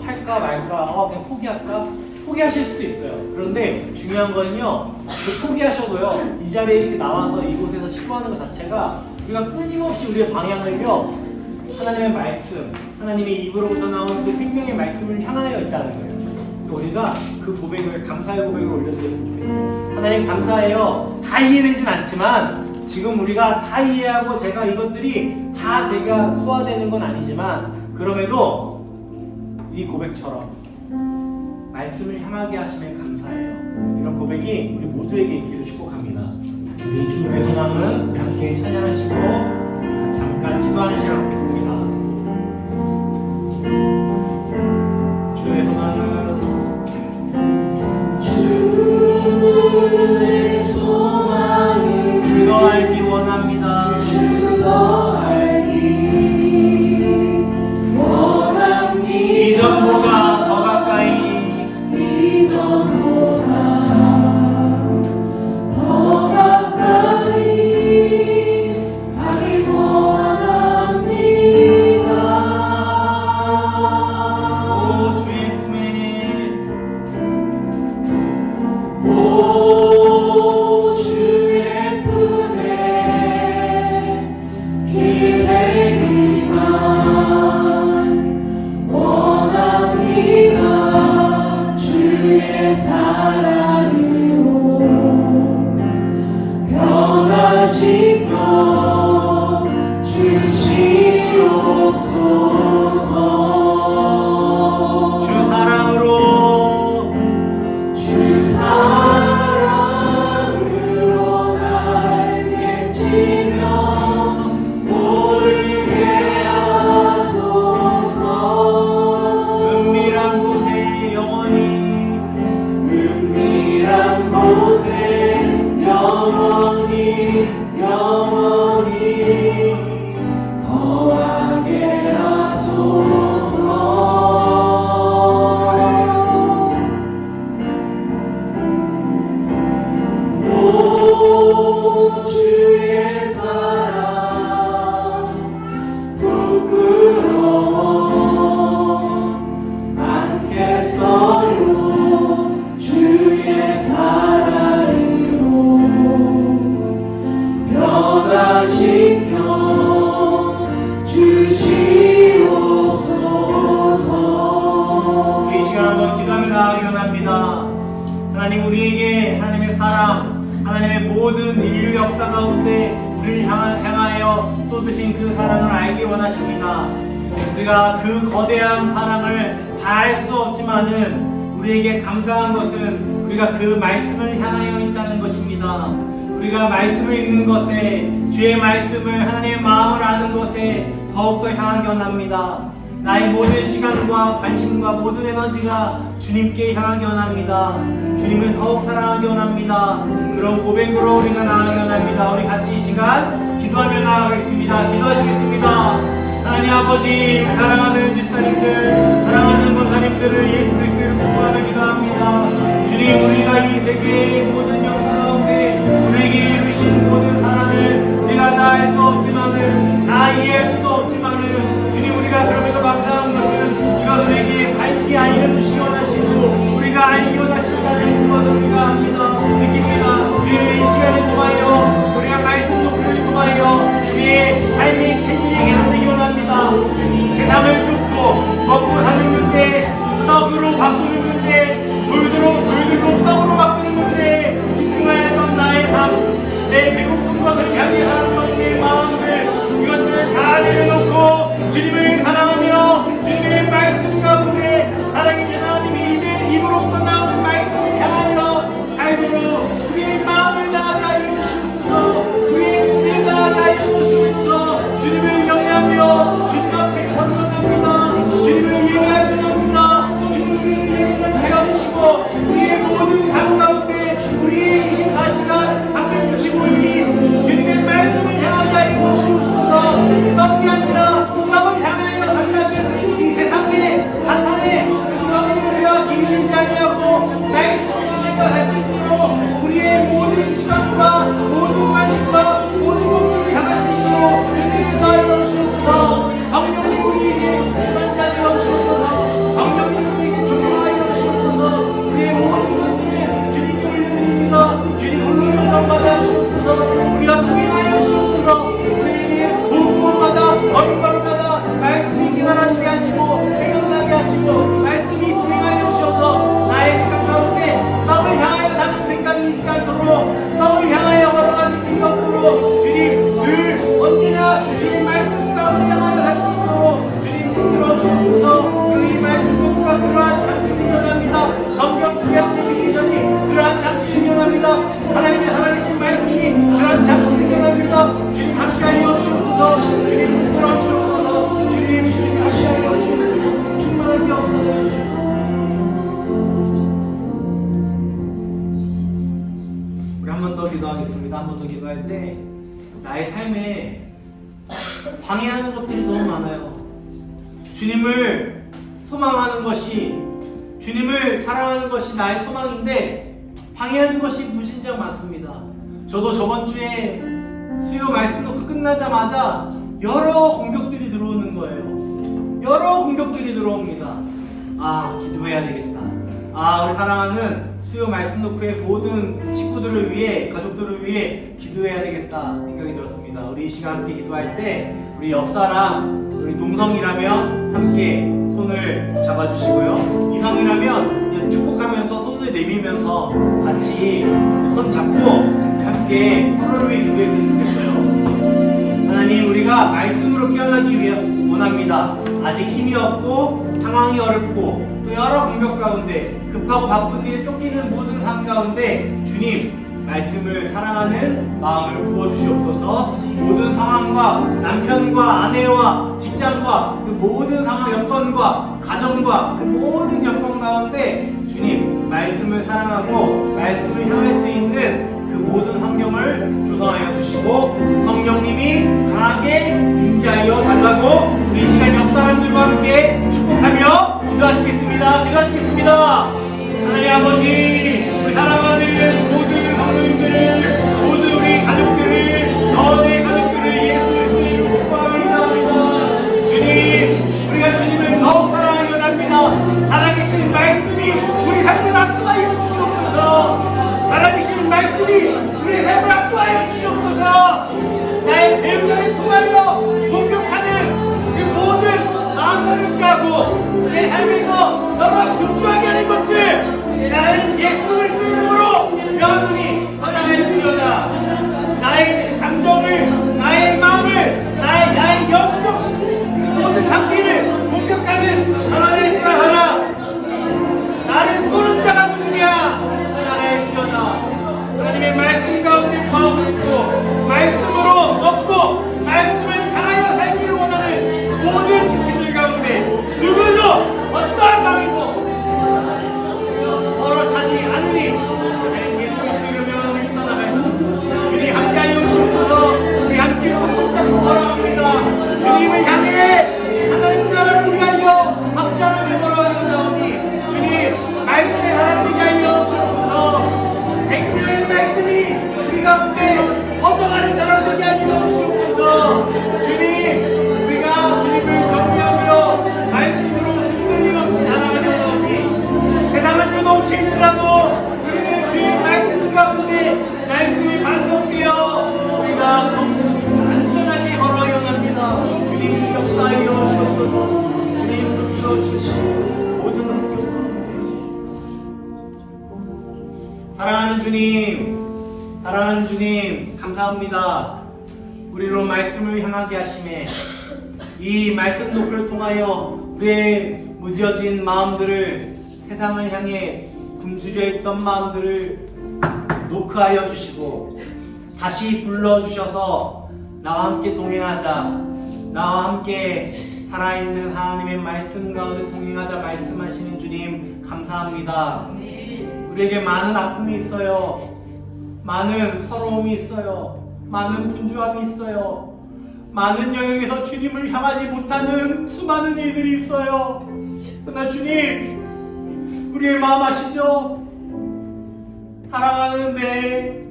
S1: 할까 말까, 그냥 포기할까? 포기하실 수도 있어요. 그런데 중요한 건요, 그 포기하셔도요, 이 자리에 이렇게 나와서 이곳에서 시도하는 것 자체가 우리가 끊임없이 우리의 방향을요, 하나님의 말씀, 하나님의 입으로부터 나오는 그 생명의 말씀을 향하여 있다는 거예요. 우리가 그 고백을, 감사의 고백을 올려드렸으면 좋겠어요. 하나님 감사해요. 다 이해되진 않지만, 지금 우리가 다 이해하고 제가 이것들이 다 제가 소화되는 건 아니지만, 그럼에도 이 고백처럼 말씀을 향하게 하시면 감사해요. 이런 고백이 우리 모두에게 있기를 축복합니다. 우리 주 내 소망은 함께 찬양하시고 잠깐 기도하는 시간 갖겠습니다. 주 내 소망은
S3: 주 내 소망은
S1: 주너 알기 원합니다.
S3: 주너 알기
S1: 이전보다 더 가까이
S3: 이전보다 더 가까이 가기 원합니다.
S1: 오 주의 품에
S3: 오 주의 품에 기대기만 주의 사랑으로 변화시켜 주시옵소서.
S1: 주 사랑으로
S3: 날 깨치며 모르게 하소서.
S1: 은밀한 곳에 영원히
S3: 거하게 하소서. 오 주의 사랑 부끄러워 않겠어요. 주의 사랑으로 변화시켜 주시옵소서.
S1: 우리 이 시간 한번 기도하며 나아가기 원합니다. 하나님 우리에게 하나님의 사랑, 하나님의 모든 인류 역사 가운데 우리를 향하여 쏟으신 그 사랑을 알기 원하십니다. 우리가 그 거대한 사랑을 다 알 수 없지만은 우리에게 감사한 것은 우리가 그 말씀을 향하여 있다는 것입니다. 우리가 말씀을 읽는 것에, 주의 말씀을, 하나님의 마음을 아는 것에 더욱더 향하기 원합니다. 나의 모든 시간과 관심과 모든 에너지가 주님께 향하기 원합니다. 주님을 더욱 사랑하기 원합니다. 그런 고백으로 우리가 나아가기 원합니다. 우리 같이 이 시간 기도하며 나아가겠습니다. 기도하시겠습니다. 하나님 아버지, 사랑하는 집사님들, 사랑하는 권사님들을 예수 그리스도로 축복하며 기도합니다. 주님, 우리가 이 이 세계의 모든 역사 가운데 우리에게 이루신 모든 사랑을 우리가 다 알 수 없지만은 다 이해할 수도 없지만은 주님 우리가 그럼에도 감사한 것은 이것을 우리에게 밝히 알려주시기 원하시고 우리가 알기 원하신다는 것을 우리가 압니다. 느낍니다. 주님 이 시간을 통하여 우리가 말씀 녹음을 통하여 우리의 삶의 체질이 개선되기 원합니다. 세상을 쫓고 먹고 사는 문제, 떡으로 바꾸는 문제, 돌들로 떡으로 바꾸는 문제, 집중해야 했던 나의 삶, 내 배고픈 것을 향해 가는 것의 마음들, 이것들을 다 내려놓고 주님을 사랑하며 주님의 말씀 가운데 사랑의 하나님이 입으로부터 나오는 말씀을 향하여 살도록 우리의 마음을 나아가게 해주시옵소서. 우리의 몸을 나아가게 해주시옵소서. 주님을 경외하며 주님 앞에 선언합니다. 주님을 예배합니다. 주님을 예배하시고 우리의 모든 삶 가운데 우리의 24시간 365일이 주님의 말씀을 향하게 해주시옵소서. 떡이 아니라 떡을 향하여 살려는 이 세상의 사탄의 떡을 우리가 기울이지 아니하고 말씀을 향하여 할 수 있도록 우리의 모든 시간과 모든 관심과 모든 것들을 향할 수 있도록 은혜를 더하여 주시옵소서. 성령님 우리에게 주관자 되어 주시옵소서. 성령님 우리에게 중보하여 주시옵소서. 우리의 모든 것들을 주님께 올려드립니다. 주님 홀로 영광 받아 주시옵소서. 우리가 동행하여 주시옵소서. 우리에게 모험마다 어린걸음마다 말씀이 기다라지게 하시고 생각나게 하시고 말씀이 동행하여 주셔서 나의 생각 가운데 떡을 향하여 사는 생각이 있지 않도록 떡을 향하여 걸어가는 생각으로 주님 늘 언제나 주의 말씀 가운데 향하여 살 수 있도록 주님 붙들어 주옵소서. 이 말씀과 그러한 장치를 연합니다. 성경 구약 내비게이션이 그러한 장치를 연합니다. 하나님의 살아계신 말씀이 그러한 장치를 연합니다. 주님 함께하여 주옵소서. 주님 붙들어 주옵소서. 주님 함께하여 주옵소서. 충만한 게 없어요. 우리 한 번 더 기도하겠습니다. 한 번 더 기도할 때 나의 삶에 방해하는 것들이 너무 많아요. 주님을 소망하는 것이, 주님을 사랑하는 것이 나의 소망인데 방해하는 것이 무진장 많습니다. 저도 저번 주에 수요 말씀 놓고 끝나자마자 여러 공격들이 들어오는 거예요. 여러 공격들이 들어옵니다. 아, 기도해야 되겠다. 아, 우리 사랑하는 수요 말씀 놓고의 모든 식구들을 위해, 가족들을 위해 기도해야 되겠다 생각이 들었습니다. 우리 이 시간 함께 기도할 때 우리 옆사람, 우리 동성이라면 함께 손을 잡아주시고요. 이성이라면 그냥 축복하면서 손을 내밀면서 같이 손 잡고 함께 서로를 위해 기도했으면 좋겠어요. 하나님, 우리가 말씀으로 깨어나기 위해 원합니다. 아직 힘이 없고 상황이 어렵고 또 여러 공격 가운데 급하고 바쁜 일에 쫓기는 모든 삶 가운데 주님 말씀을 사랑하는 마음을 부어주시옵소서. 모든 상황과 남편과 아내와 직장과 그 모든 상황 여건과 가정과 그 모든 여건 가운데 주님 말씀을 사랑하고 말씀을 향할 수 있는 그 모든 환경을 조성하여 주시고 성령님이 강하게 임재하여 달라고 우리 이 시간 옆 사람들과 함께 축복하며 기도하시겠습니다. 기도하시겠습니다. 하나님 아버지, 우리 사랑하는 모든 성도님들을, 모든 우리 가족들을, 너의 가족들을 예수 그리스도로 축복하며 기도합니다. 주님, 우리가 주님을 더욱 사랑하기 원합니다. 살아계신 말씀이 우리 삶을 압도하여 주시옵소서. 살아계신 말씀이 우리 삶을 압도하여 주시옵소서. 나의 배우자를 통하여 공격하는 그 모든 마음을 깨고 내 삶에서 너가 분주하게 하는 것들 나는 예수 그리스도 이름으로 명하노니 허락하여주시오다. 나의 감정을, 나의 마음을, 나의 영적 모든 상태를 공격하는 하나님의 하나 나를 쏘는 자가 누구냐? 하나님이시오다. 하나님의 말씀 가운데 거하고 싶고 말씀으로 먹고 말씀을 향하여 살기를 원하는 모든 지체들 가운데 누구도 어떠한 방해도 허락하지 않으니 주님, 사랑하는 주님, 감사합니다. 우리로 말씀을 향하게 하심에 이 말씀 녹음을 통하여 우리의 무뎌진 마음들을 세상을 향해 굶주려 있던 마음들을 노크하여 주시고 다시 불러주셔서 나와 함께 동행하자, 나와 함께 살아있는 하나님의 말씀 가운데 동행하자 말씀하시는 주님 감사합니다. 우리에게 많은 아픔이 있어요. 많은 서러움이 있어요. 많은 분주함이 있어요. 많은 영역에서 주님을 향하지 못하는 수많은 일들이 있어요. 그러나 주님, 우리의 마음 아시죠? 사랑하는 내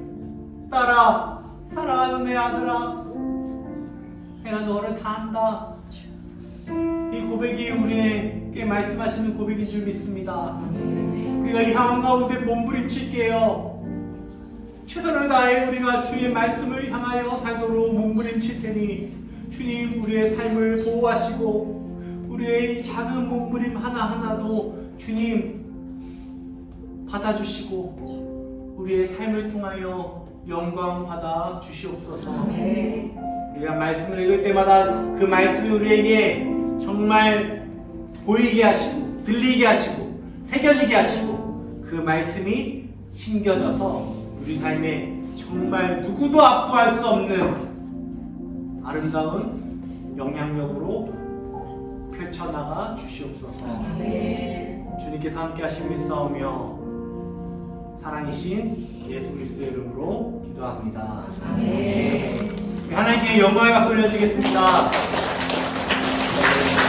S1: 딸아, 사랑하는 내 아들아, 내가 너를 다 안다. 이 고백이 우리에게 말씀하시는 고백인 줄 믿습니다. 우리가 이 상황 가운데 몸부림칠게요. 최선을 다해 우리가 주의 말씀을 향하여 살도록 몸부림칠 테니 주님 우리의 삶을 보호하시고 우리의 이 작은 몸부림 하나하나도 주님 받아주시고 우리의 삶을 통하여 영광 받아 주시옵소서. 우리가 말씀을 읽을 때마다 그 말씀이 우리에게 정말 보이게 하시고 들리게 하시고 새겨지게 하시고 그 말씀이 심겨져서 우리 삶에 정말 누구도 압도할 수 없는 아름다운 영향력으로 펼쳐나가 주시옵소서. 주님께서 함께 하시고 있사오며 사랑이신 예수 그리스도의 이름으로 기도합니다. 하나님께 영광의 박수 올려드리겠습니다.